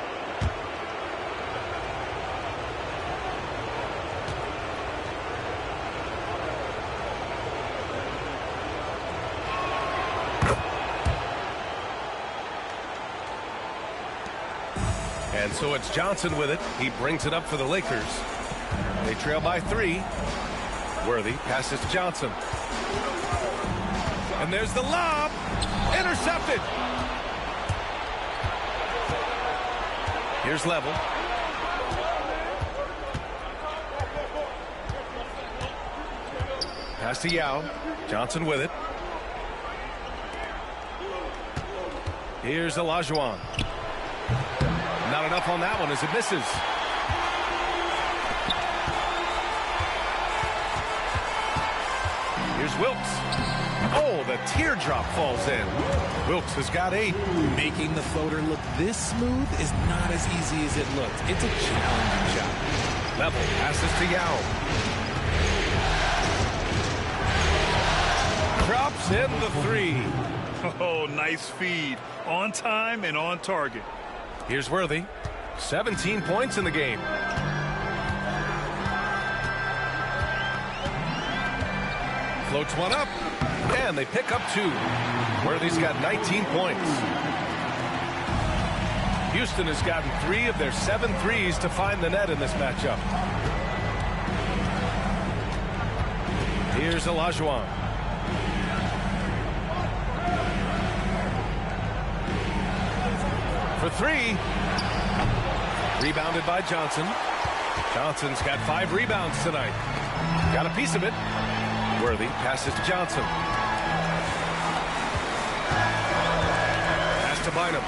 And so it's Johnson with it. He brings it up for the Lakers. They trail by 3. Worthy passes to Johnson. And there's the lob. Intercepted. Here's Level. Pass to Yao. Johnson with it. Here's Olajuwon. Not enough on that one as it misses. Here's Wilkes. Oh, the teardrop falls in. Wilkes has got 8. Making the floater look this smooth is not as easy as it looks. It's a challenging shot. Level passes to Yao. Drops in the 3. Oh, nice feed. On time and on target. Here's Worthy. 17 points in the game. Floats one up, and they pick up 2. Worthy's got 19 points. Houston has gotten 3 of their 7 threes to find the net in this matchup. Here's Olajuwon. For 3. Rebounded by Johnson. Johnson's got 5 rebounds tonight. Got a piece of it. Worthy passes to Johnson. Pass to Bynum.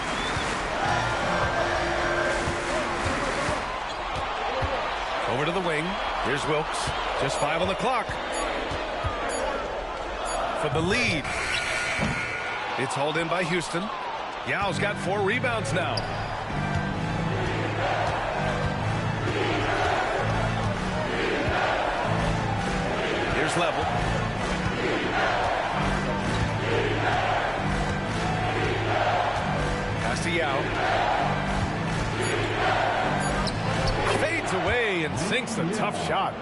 Over to the wing. Here's Wilkes. Just 5 on the clock. For the lead. It's hauled in by Houston. Yao's got 4 rebounds now. Here's Level. Pass to Yao. Fades away and sinks a tough shot.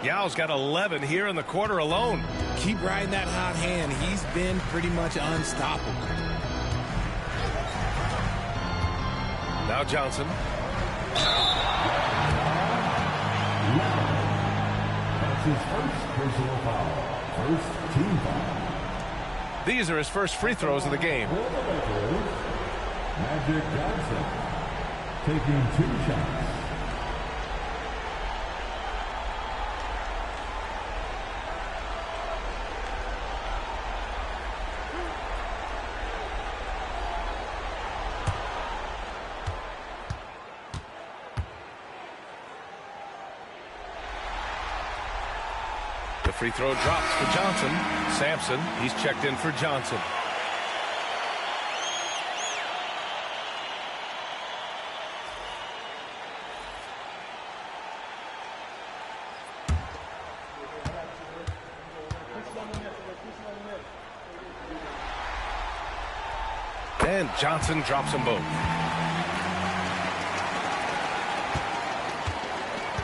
Yao's got 11 here in the quarter alone. Keep riding that hot hand. He's been pretty much unstoppable. Now Johnson. That's his first personal foul. First team foul. These are his first free throws of the game. Magic Johnson taking 2 shots. The free throw drops for Johnson. Sampson, he's checked in for Johnson. And Johnson drops them both.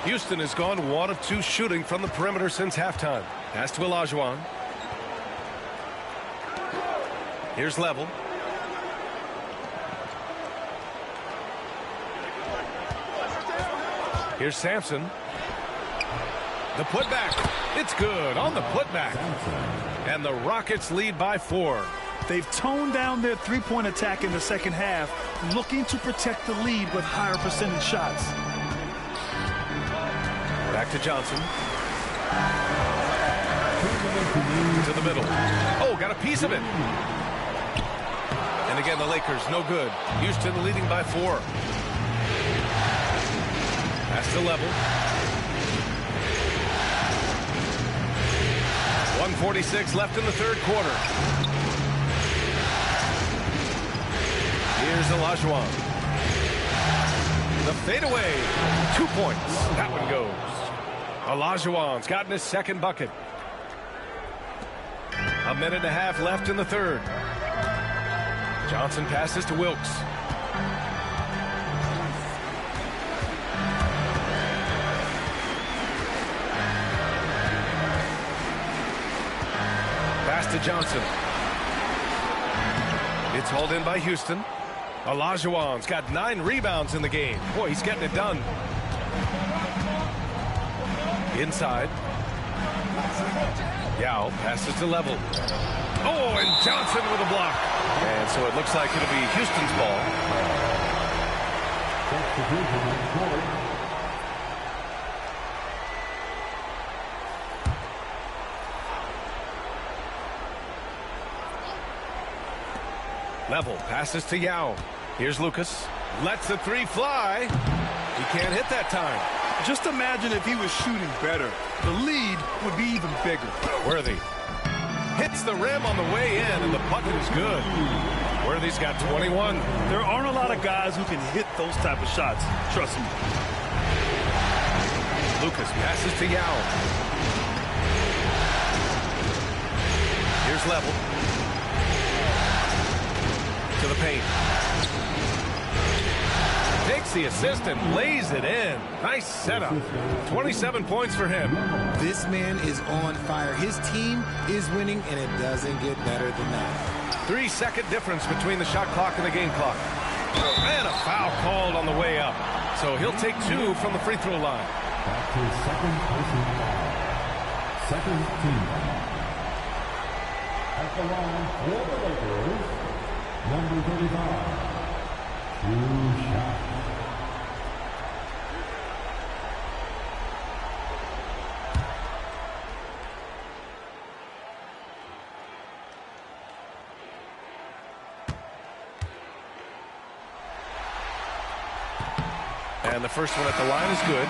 Houston has gone 1 of 2 shooting from the perimeter since halftime. Pass to Olajuwon. Here's Level. Here's Sampson. The putback. It's good on the putback. And the Rockets lead by 4. They've toned down their three-point attack in the second half, looking to protect the lead with higher percentage shots. Back to Johnson. To the middle. Oh, got a piece of it. And again, the Lakers, no good. Houston leading by 4. Pass to Level. 1:46 left in the third quarter. Here's Olajuwon. The fadeaway. 2 points. That one goes. Olajuwon's gotten his second bucket. 1.5 minutes left in the third. Johnson passes to Wilkes. Pass to Johnson. It's hauled in by Houston. Olajuwon's got 9 rebounds in the game. Boy, he's getting it done. Inside. Yao passes to Level. Oh, and Johnson with a block. And so it looks like it'll be Houston's ball. Level passes to Yao. Here's Lucas. Lets the 3 fly. He can't hit that time. Just imagine if he was shooting better. The lead would be even bigger. Worthy hits the rim on the way in, and the bucket is good. Worthy's got 21. There aren't a lot of guys who can hit those type of shots. Trust me. Lucas passes to Yao. Here's Level. To the paint. Takes the assist and lays it in. Nice setup. 27 points for him. This man is on fire. His team is winning, and it doesn't get better than that. 3-second difference between the shot clock and the game clock. And a foul called on the way up. So he'll take 2 from the free throw line. Back to second person foul. Second team foul. At the line for the Lakers, number 35. 2 shots. And the first one at the line is good.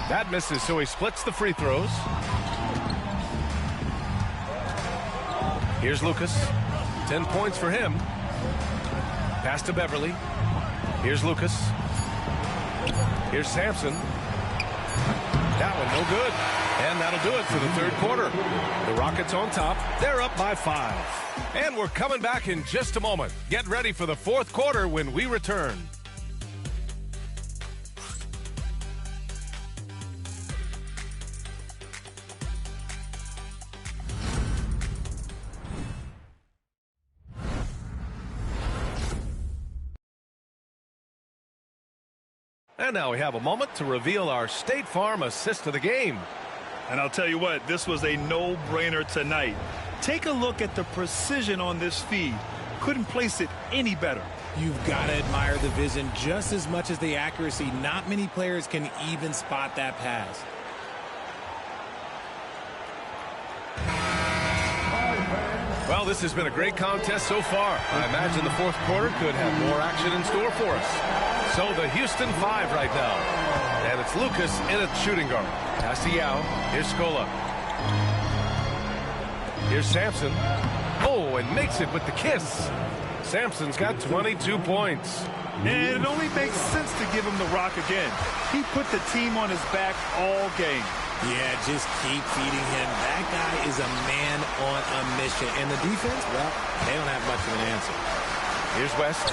That misses, so he splits the free throws. Here's Lucas. 10 points for him. Pass to Beverly. Here's Lucas. Here's Sampson. That one no good. And that'll do it for the third quarter. The Rockets on top. They're up by 5. And we're coming back in just a moment. Get ready for the fourth quarter when we return. And now we have a moment to reveal our State Farm assist of the game. And I'll tell you what, this was a no-brainer tonight. Take a look at the precision on this feed. Couldn't place it any better. You've got to admire the vision just as much as the accuracy. Not many players can even spot that pass. Well, this has been a great contest so far. I imagine the fourth quarter could have more action in store for us. So the Houston 5 right now. And it's Lucas in at shooting guard. Pass to Yao. Here's Scola. Here's Sampson. Oh, and makes it with the kiss. Sampson's got 22 points. And it only makes sense to give him the rock again. He put the team on his back all game. Yeah, just keep feeding him. That guy is a man on a mission. And the defense, well, they don't have much of an answer. Here's West.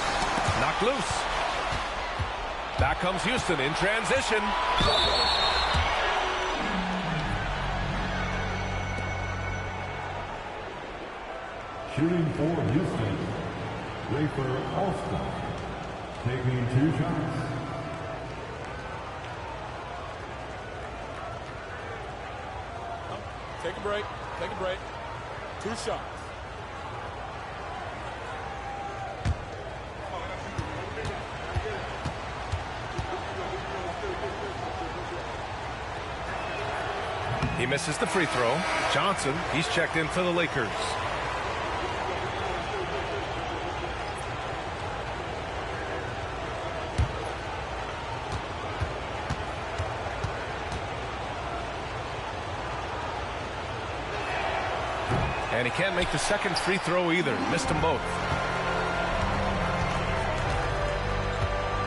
Knocked loose. Back comes Houston in transition. Shooting for Houston, Rafer Alston, taking 2 shots. Take a break. Take a break. 2 shots. He misses the free throw. Johnson, he's checked in for the Lakers. And he can't make the second free throw either. Missed them both.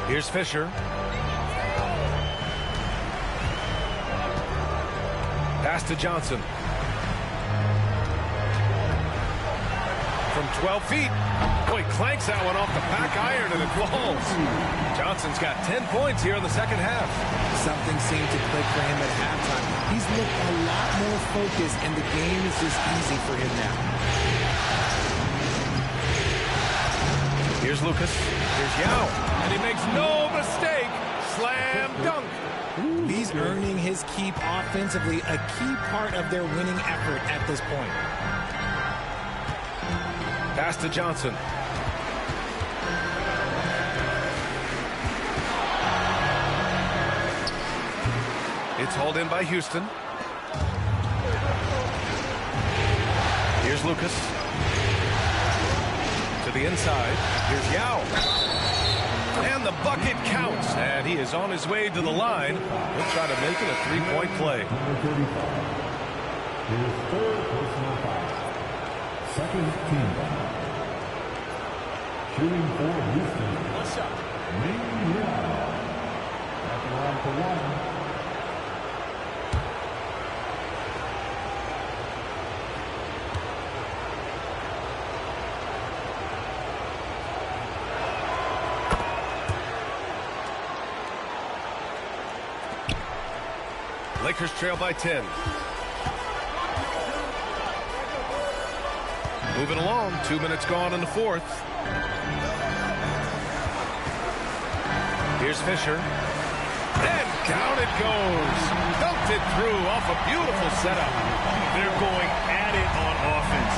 Here's Fisher. Pass to Johnson. From 12 feet. Boy, clanks that one off the back iron and it falls. Johnson's got 10 points here in the second half. Something seemed to click for him at halftime. He's looked a lot more focused, and the game is just easy for him now. Here's Lucas. Here's Yao. And he makes no mistake. Slam dunk. He's earning his keep offensively, a key part of their winning effort at this point. Pass to Johnson. It's hauled in by Houston. Here's Lucas. To the inside. Here's Yao. And the bucket counts. And he is on his way to the line. He'll try to make it a three-point play. Number 35. His 3rd personal foul. 2nd team foul. Shooting for Houston. Ming at the line for 1. Lakers trail by 10. Moving along, 2 minutes gone in the 4th. Here's Fisher. And down it goes. Dumped it through off a beautiful setup. They're going at it on offense.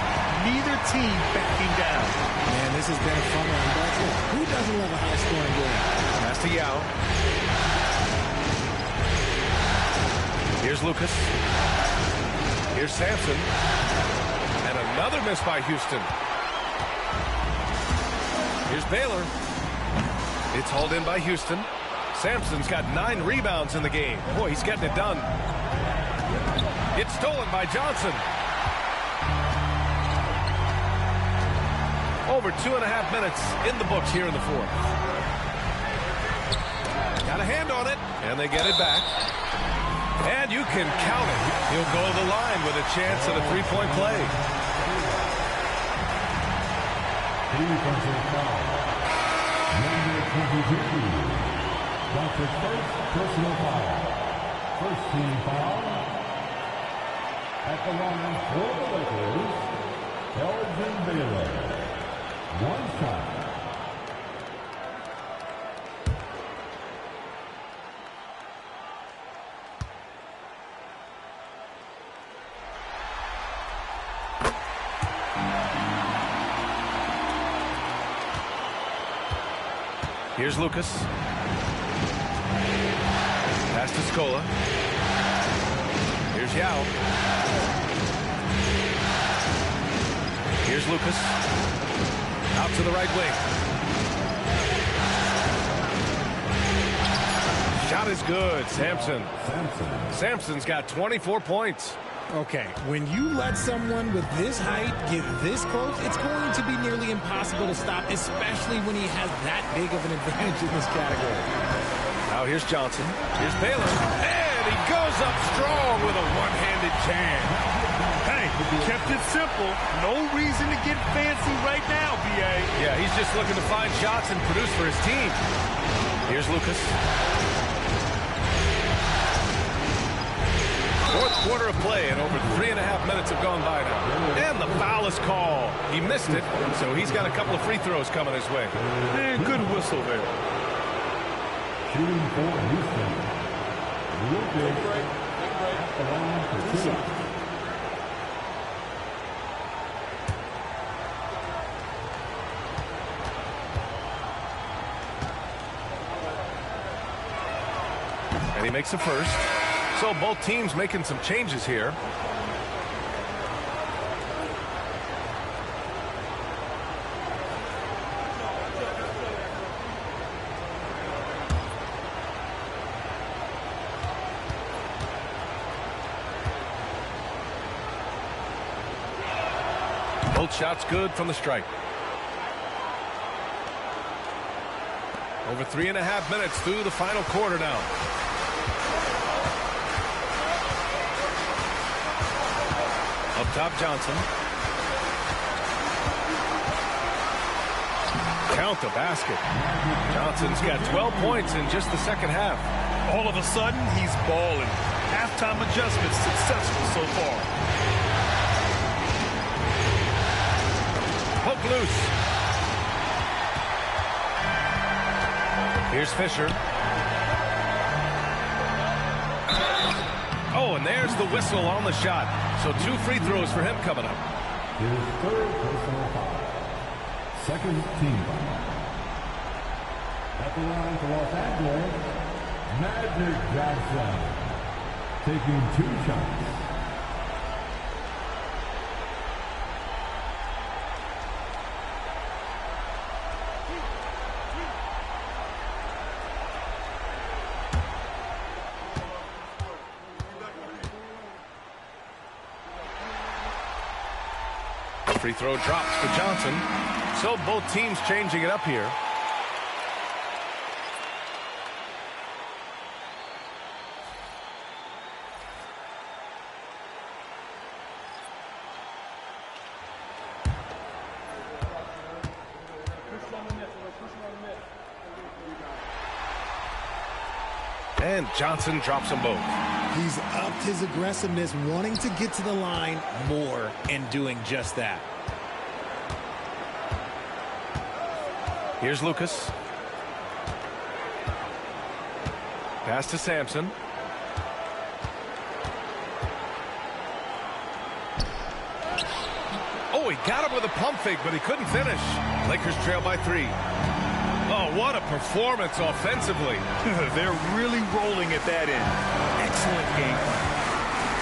Neither team backing down. Man, this has been a fun one. But who doesn't love a high-scoring game? Pass to Yao. Here's Lucas. Here's Sampson. And another miss by Houston. Here's Baylor. It's hauled in by Houston. Sampson's got 9 rebounds in the game. Boy, he's getting it done. It's stolen by Johnson. Over 2.5 minutes in the books here in the 4th. Got a hand on it, and they get it back. And you can count it. He'll go to the line with a chance at a three-point play. Defensive foul. Number 22. That's his 1st personal foul. 1st team foul. At the line for the Lakers, Elgin Baylor. 1 shot. Here's Lucas. Pass to Scola. Here's Yao. Here's Lucas. Out to the right wing. Shot is good. Sampson's got 24 points. Okay, when you let someone with this height get this close, it's going to be nearly impossible to stop, especially when he has that big of an advantage in this category. Now here's Johnson. Here's Baylor. And he goes up strong with a one-handed jam. Hey, kept it simple. No reason to get fancy right now, B.A. Yeah, he's just looking to find shots and produce for his team. Here's Lucas. Fourth quarter of play, and over 3.5 minutes have gone by now. And the foul is called. He missed it, so he's got a couple of free throws coming his way. And good whistle there. Shooting for Houston. Lucas at the line for 2. And he makes the first. So both teams making some changes here. Both shots good from the stripe. Over 3.5 minutes through the final quarter now. Up top, Johnson. Count the basket. Johnson's got 12 points in just the second half. All of a sudden, he's balling. Halftime adjustment successful so far. Hook loose. Here's Fisher. Oh, and there's the whistle on the shot. So 2 free throws for him coming up. His third personal foul. Second team foul. At the line for Los Angeles, Magic Johnson. Taking 2 shots. Free throw drops for Johnson. So both teams changing it up here. And Johnson drops them both. He's upped his aggressiveness, wanting to get to the line more and doing just that. Here's Lucas. Pass to Sampson. Oh, he got him with a pump fake, but he couldn't finish. Lakers trail by 3. Oh, what a performance offensively. They're really rolling at that end. Excellent game plan.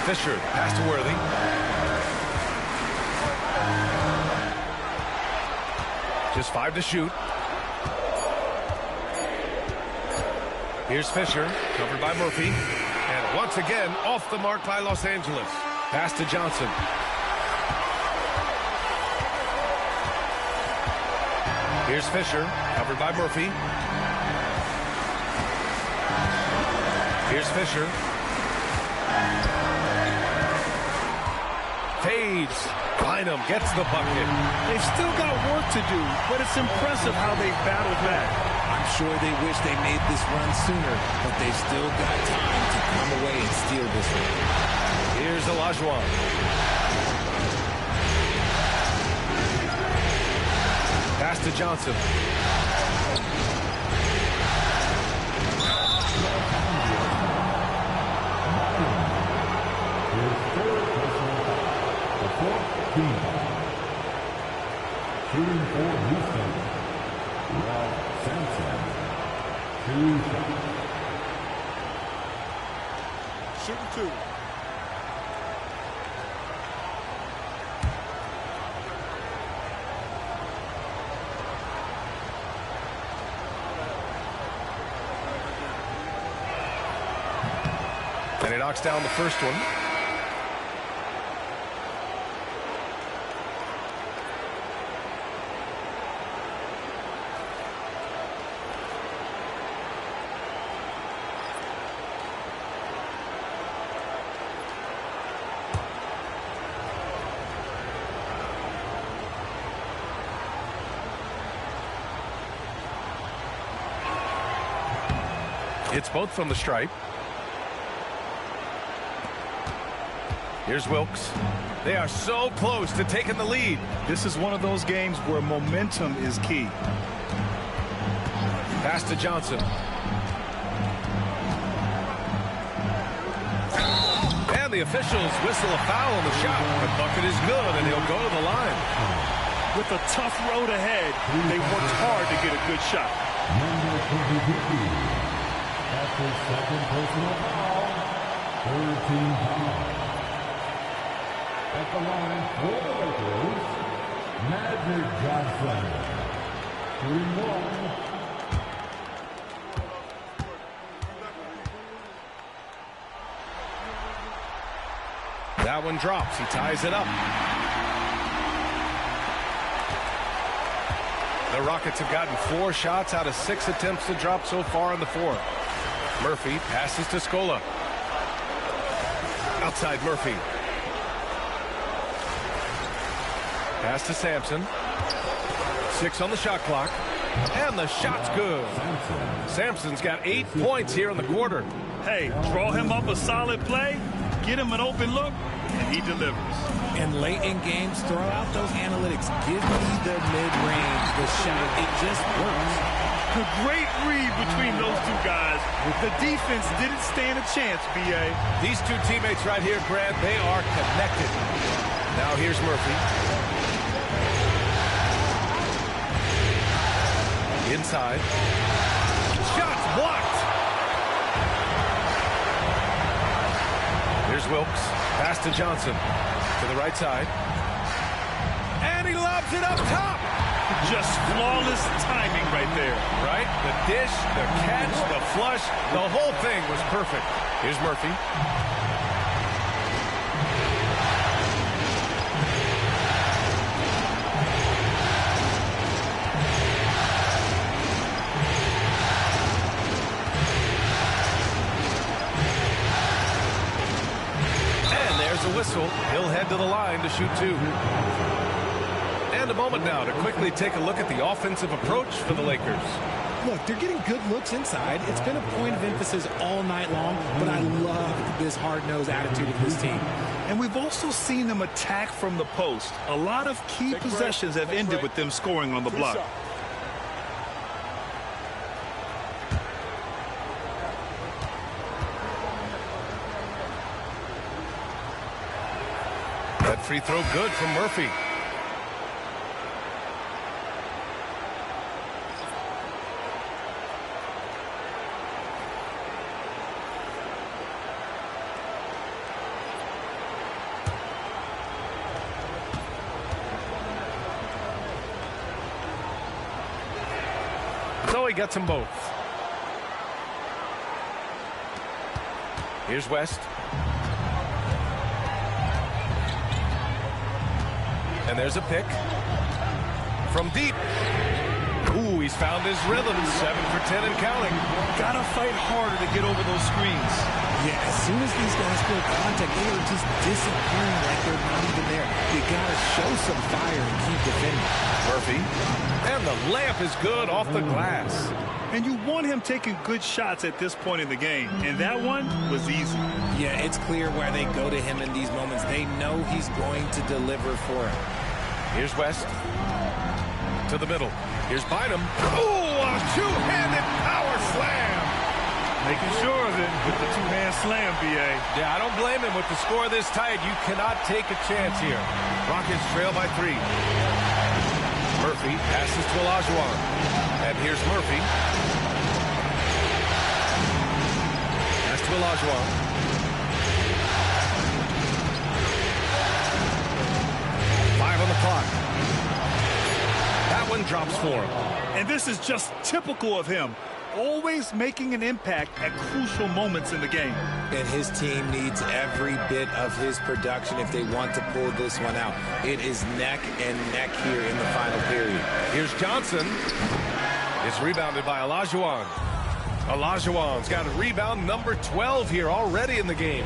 Fisher, pass to Worthy. Just 5 to shoot. Here's Fisher, covered by Murphy. And once again, off the mark by Los Angeles. Pass to Johnson. Here's Fisher, covered by Murphy. Here's Fisher. Fades. Bynum gets the bucket. They've still got work to do, but it's impressive how they've battled back. I'm sure they wish they made this run sooner, but they've still got time to come away and steal this one. Here's Olajuwon. Pass to Johnson. Shooting for Houston, Ralph Sampson. 2 shots. Shooting 2. And he knocks down the first one. Hits both from the stripe. Here's Wilkes. They are so close to taking the lead. This is one of those games where momentum is key. Pass to Johnson. And the officials whistle a foul on the shot. The bucket is good, and he'll go to the line. With a tough road ahead, they worked hard to get a good shot. Number 23. That's his second personal foul. Third team foul. At the line for the Lakers, Magic Johnson. 3-1. That one drops. He ties it up. The Rockets have gotten 4 shots out of 6 attempts to drop so far in the fourth. Murphy passes to Scola. Outside Murphy. Pass to Sampson. 6 on the shot clock. And the shot's good. Sampson's got 8 points here in the quarter. Hey, draw him up a solid play, get him an open look, and he delivers. And late in games, throw out those analytics. Give me the mid-range, the shot. It just works. A great read between those two guys. The defense didn't stand a chance, B.A. These two teammates right here, Grant, they are connected. Now here's Murphy. Inside. Shots blocked. Here's Wilkes. Pass to Johnson. To the right side. And he lobs it up top. Just flawless timing right there. Right? The dish, the catch, the flush, the whole thing was perfect. Here's Murphy. Whistle. He'll head to the line to shoot 2. And a moment now to quickly take a look at the offensive approach for the Lakers. Look, they're getting good looks inside. It's been a point of emphasis all night long, but I love this hard-nosed attitude of this team. And we've also seen them attack from the post. A lot of key possessions have ended with them scoring on the block. That free throw good from Murphy. So he gets them both. Here's West. And there's a pick from deep. Ooh, he's found his rhythm. 7 for 10 and counting. Gotta fight harder to get over those screens. Yeah, as soon as these guys feel contact, they are just disappearing like they're not even there. You gotta show some fire and keep defending. Murphy. And the layup is good off the glass. And you want him taking good shots at this point in the game. And that one was easy. Yeah, it's clear where they go to him in these moments. They know he's going to deliver for him. Here's West. To the middle. Here's Bynum. Ooh, a two-handed power slam. Making sure of it with the two-hand slam, B.A. Yeah, I don't blame him with the score this tight. You cannot take a chance here. Rockets trail by 3. Murphy passes to Olajuwon. And here's Murphy. Pass to Olajuwon. On the clock. That one drops for him. And this is just typical of him. Always making an impact at crucial moments in the game. And his team needs every bit of his production if they want to pull this one out. It is neck and neck here in the final period. Here's Johnson. It's rebounded by Olajuwon. Olajuwon's got a rebound number 12 here already in the game.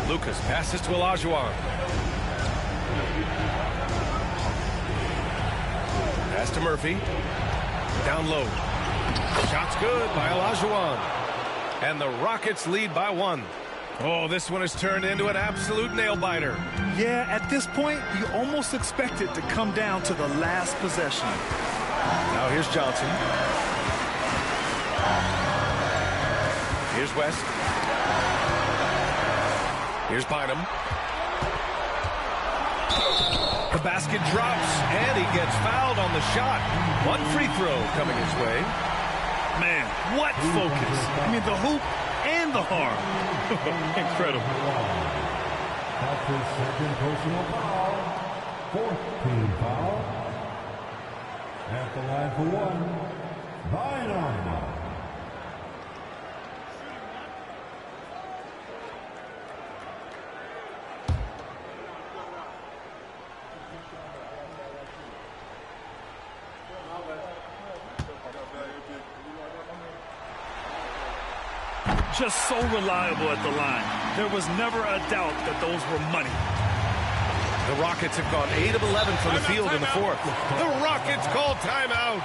Lucas passes to Olajuwon. Pass to Murphy. Down low. Shot's good by Olajuwon. And the Rockets lead by 1. Oh, this one has turned into an absolute nail-biter. Yeah, at this point, you almost expect it to come down to the last possession. Now here's Johnson. Here's West. Here's Bynum. The basket drops, and he gets fouled on the shot. 1 free throw coming his way. Man, what focus. I mean, the hoop and the harm. Incredible. That's his second personal foul. 4th team foul. At the line for 1. Bynum. Just so reliable at the line. There was never a doubt that those were money. The Rockets have gone 8 of 11 from the field in the 4th. The Rockets call timeout.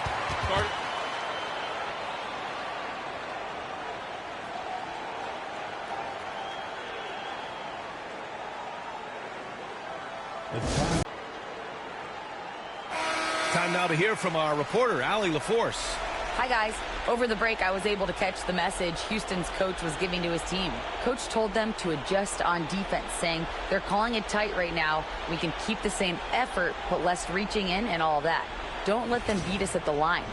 Time now to hear from our reporter, Allie LaForce. Hi, guys. Over the break, I was able to catch the message Houston's coach was giving to his team. Coach told them to adjust on defense, saying they're calling it tight right now. We can keep the same effort, but less reaching in and all that. Don't let them beat us at the line.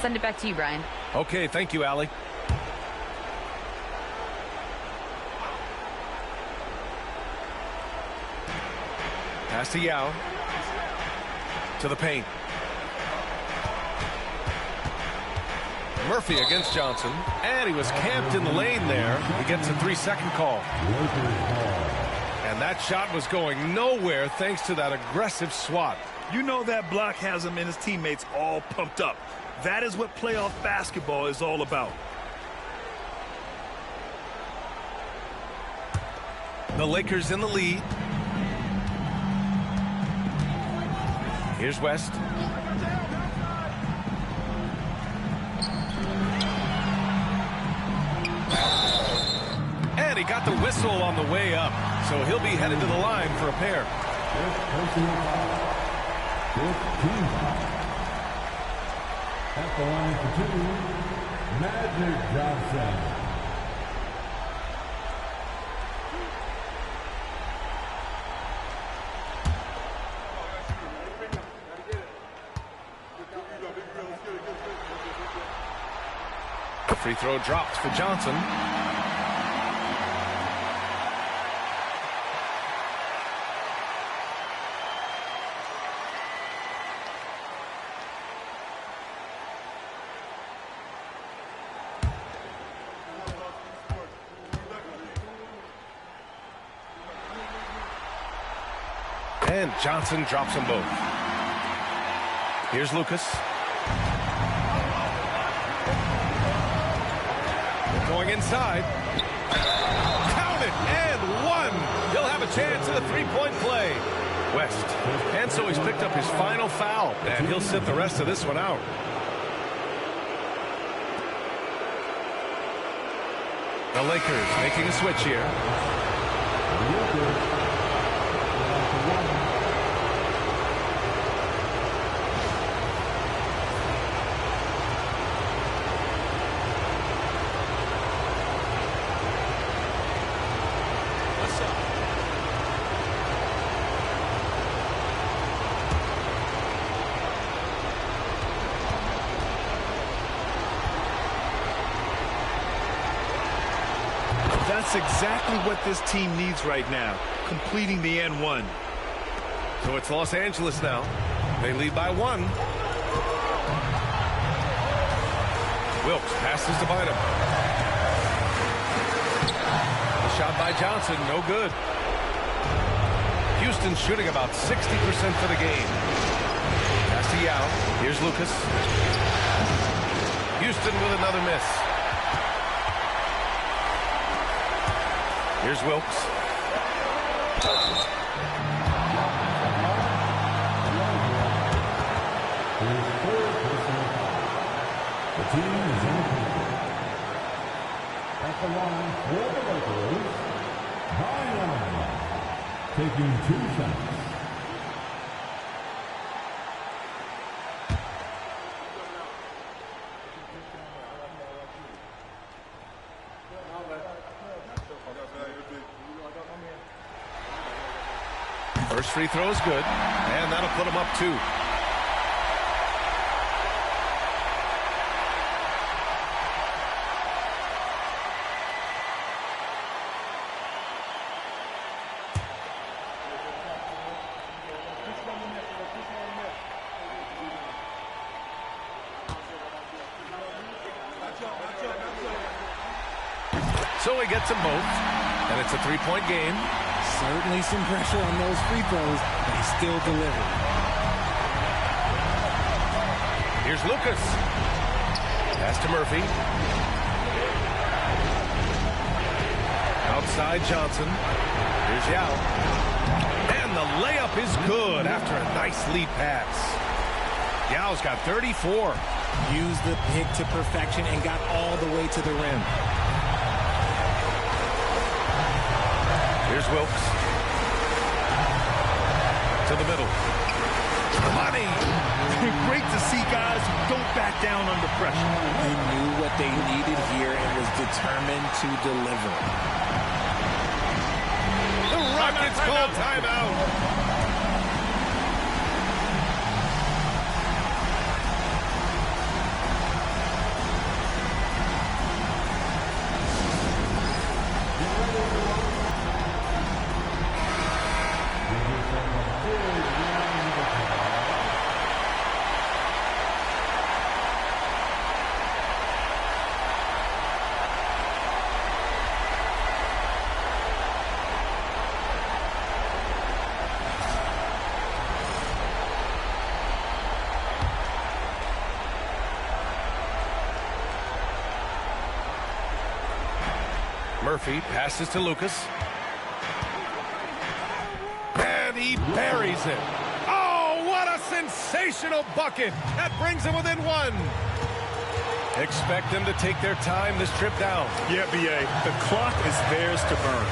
Send it back to you, Brian. Okay, thank you, Allie. Pass to Yao. To the paint. Murphy against Johnson, and he was camped in the lane there. He gets a 3-second call. And that shot was going nowhere thanks to that aggressive swat. You know that block has him and his teammates all pumped up. That is what playoff basketball is all about. The Lakers in the lead. Here's West. And he got the whistle on the way up, so he'll be headed to the line for a pair. At the line for 2, Magic Johnson. Free throw dropped for Johnson. And Johnson drops them both. Here's Lucas. Going inside. Count it, and 1. He'll have a chance at a 3-point play. West. And so he's picked up his final foul, and he'll sit the rest of this one out. The Lakers making a switch here. That's exactly what this team needs right now, completing the N1. So it's Los Angeles now. They lead by 1. Wilkes passes to Bynum. The shot by Johnson, no good. Houston shooting about 60% for the game. Pass to Yao. Here's Lucas. Houston with another miss. Here's Wilkes. The team is At the line for the Lakers, Zion, taking 2 shots. First free throw is good, and that'll put him up 2. So he gets them both, and it's a 3-point game. Certainly some pressure on those free throws, but he still delivered. Here's Lucas. Pass to Murphy. Outside Johnson. Here's Yao. And the layup is good after a nice lead pass. Yao's got 34. Used the pick to perfection and got all the way to the rim. Here's Wilkes. To the middle. Money! Great to see guys who don't back down under pressure. He knew what they needed here and was determined to deliver. The Rockets call timeout. Murphy passes to Lucas. And he buries it. Oh, what a sensational bucket. That brings him within 1. Expect them to take their time this trip down. Yeah, B.A. The clock is theirs to burn.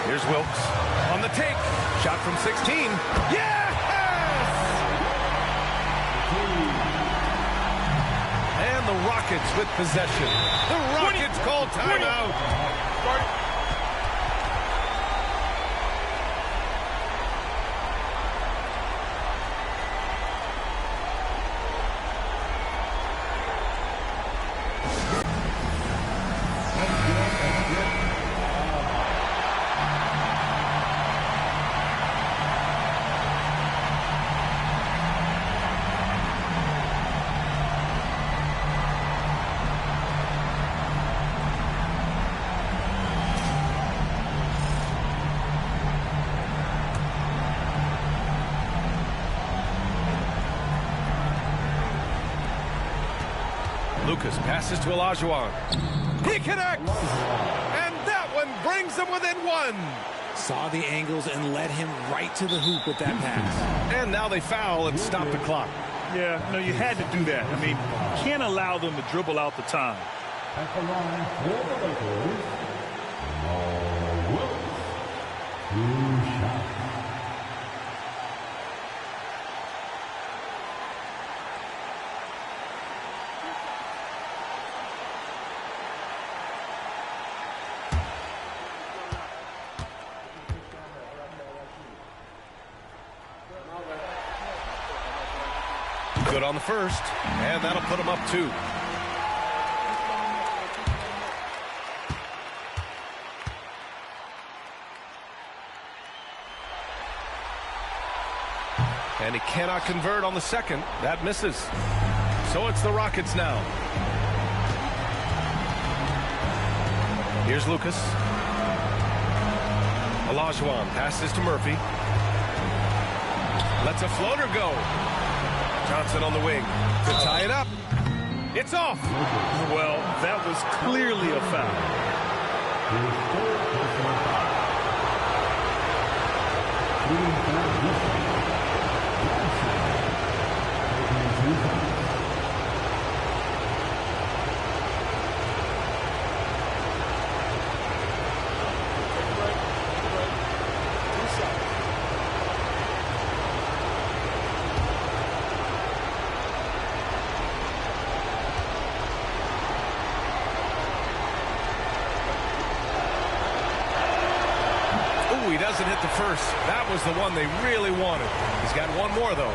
Here's Wilkes on the take. Shot from 16. Yes! And the Rockets with possession. The Rockets call timeout. Lucas passes to Olajuwon. He connects! And that one brings them within 1. Saw the angles and led him right to the hoop with that pass. And now they foul and stop the clock. Yeah, no, you had to do that. I mean, can't allow them to dribble out the time. At the line for the Lakers, Wilkes, 2 shots. Good on the first, and that'll put him up 2. And he cannot convert on the second. That misses. So it's the Rockets now. Here's Lucas. Olajuwon passes to Murphy. Lets a floater go. Johnson on the wing to tie it up. It's off. Well, that was clearly a foul. doesn't hit the first. That was the one they really wanted. He's got one more, though.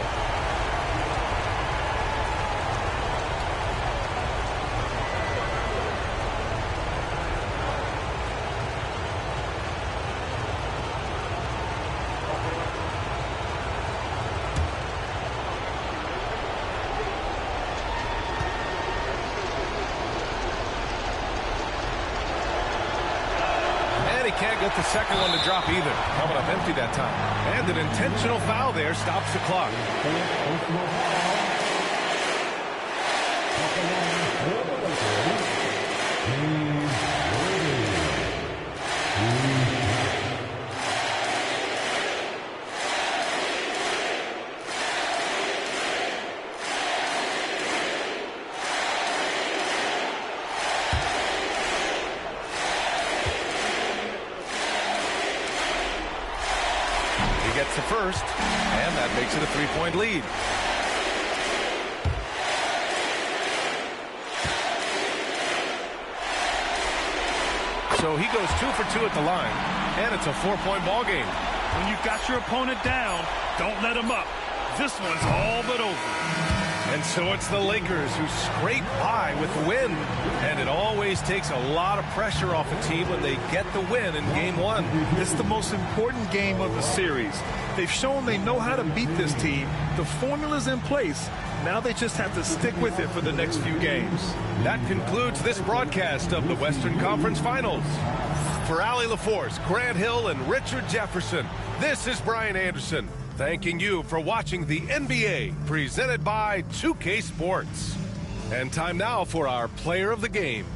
Can't get the second one to drop either. Coming up empty that time. And an intentional foul there stops the clock. Gets the first, and that makes it a three-point lead. So he goes 2 for 2 at the line, and it's a 4-point ball game. When you've got your opponent down, don't let him up. This one's all but over. And so it's the Lakers who scrape by with the win. And it always takes a lot of pressure off a team when they get the win in Game 1. It's the most important game of the series. They've shown they know how to beat this team. The formula's in place. Now they just have to stick with it for the next few games. That concludes this broadcast of the Western Conference Finals. For Allie LaForce, Grant Hill, and Richard Jefferson, this is Brian Anderson, thanking you for watching the NBA, presented by 2K Sports. And time now for our player of the game.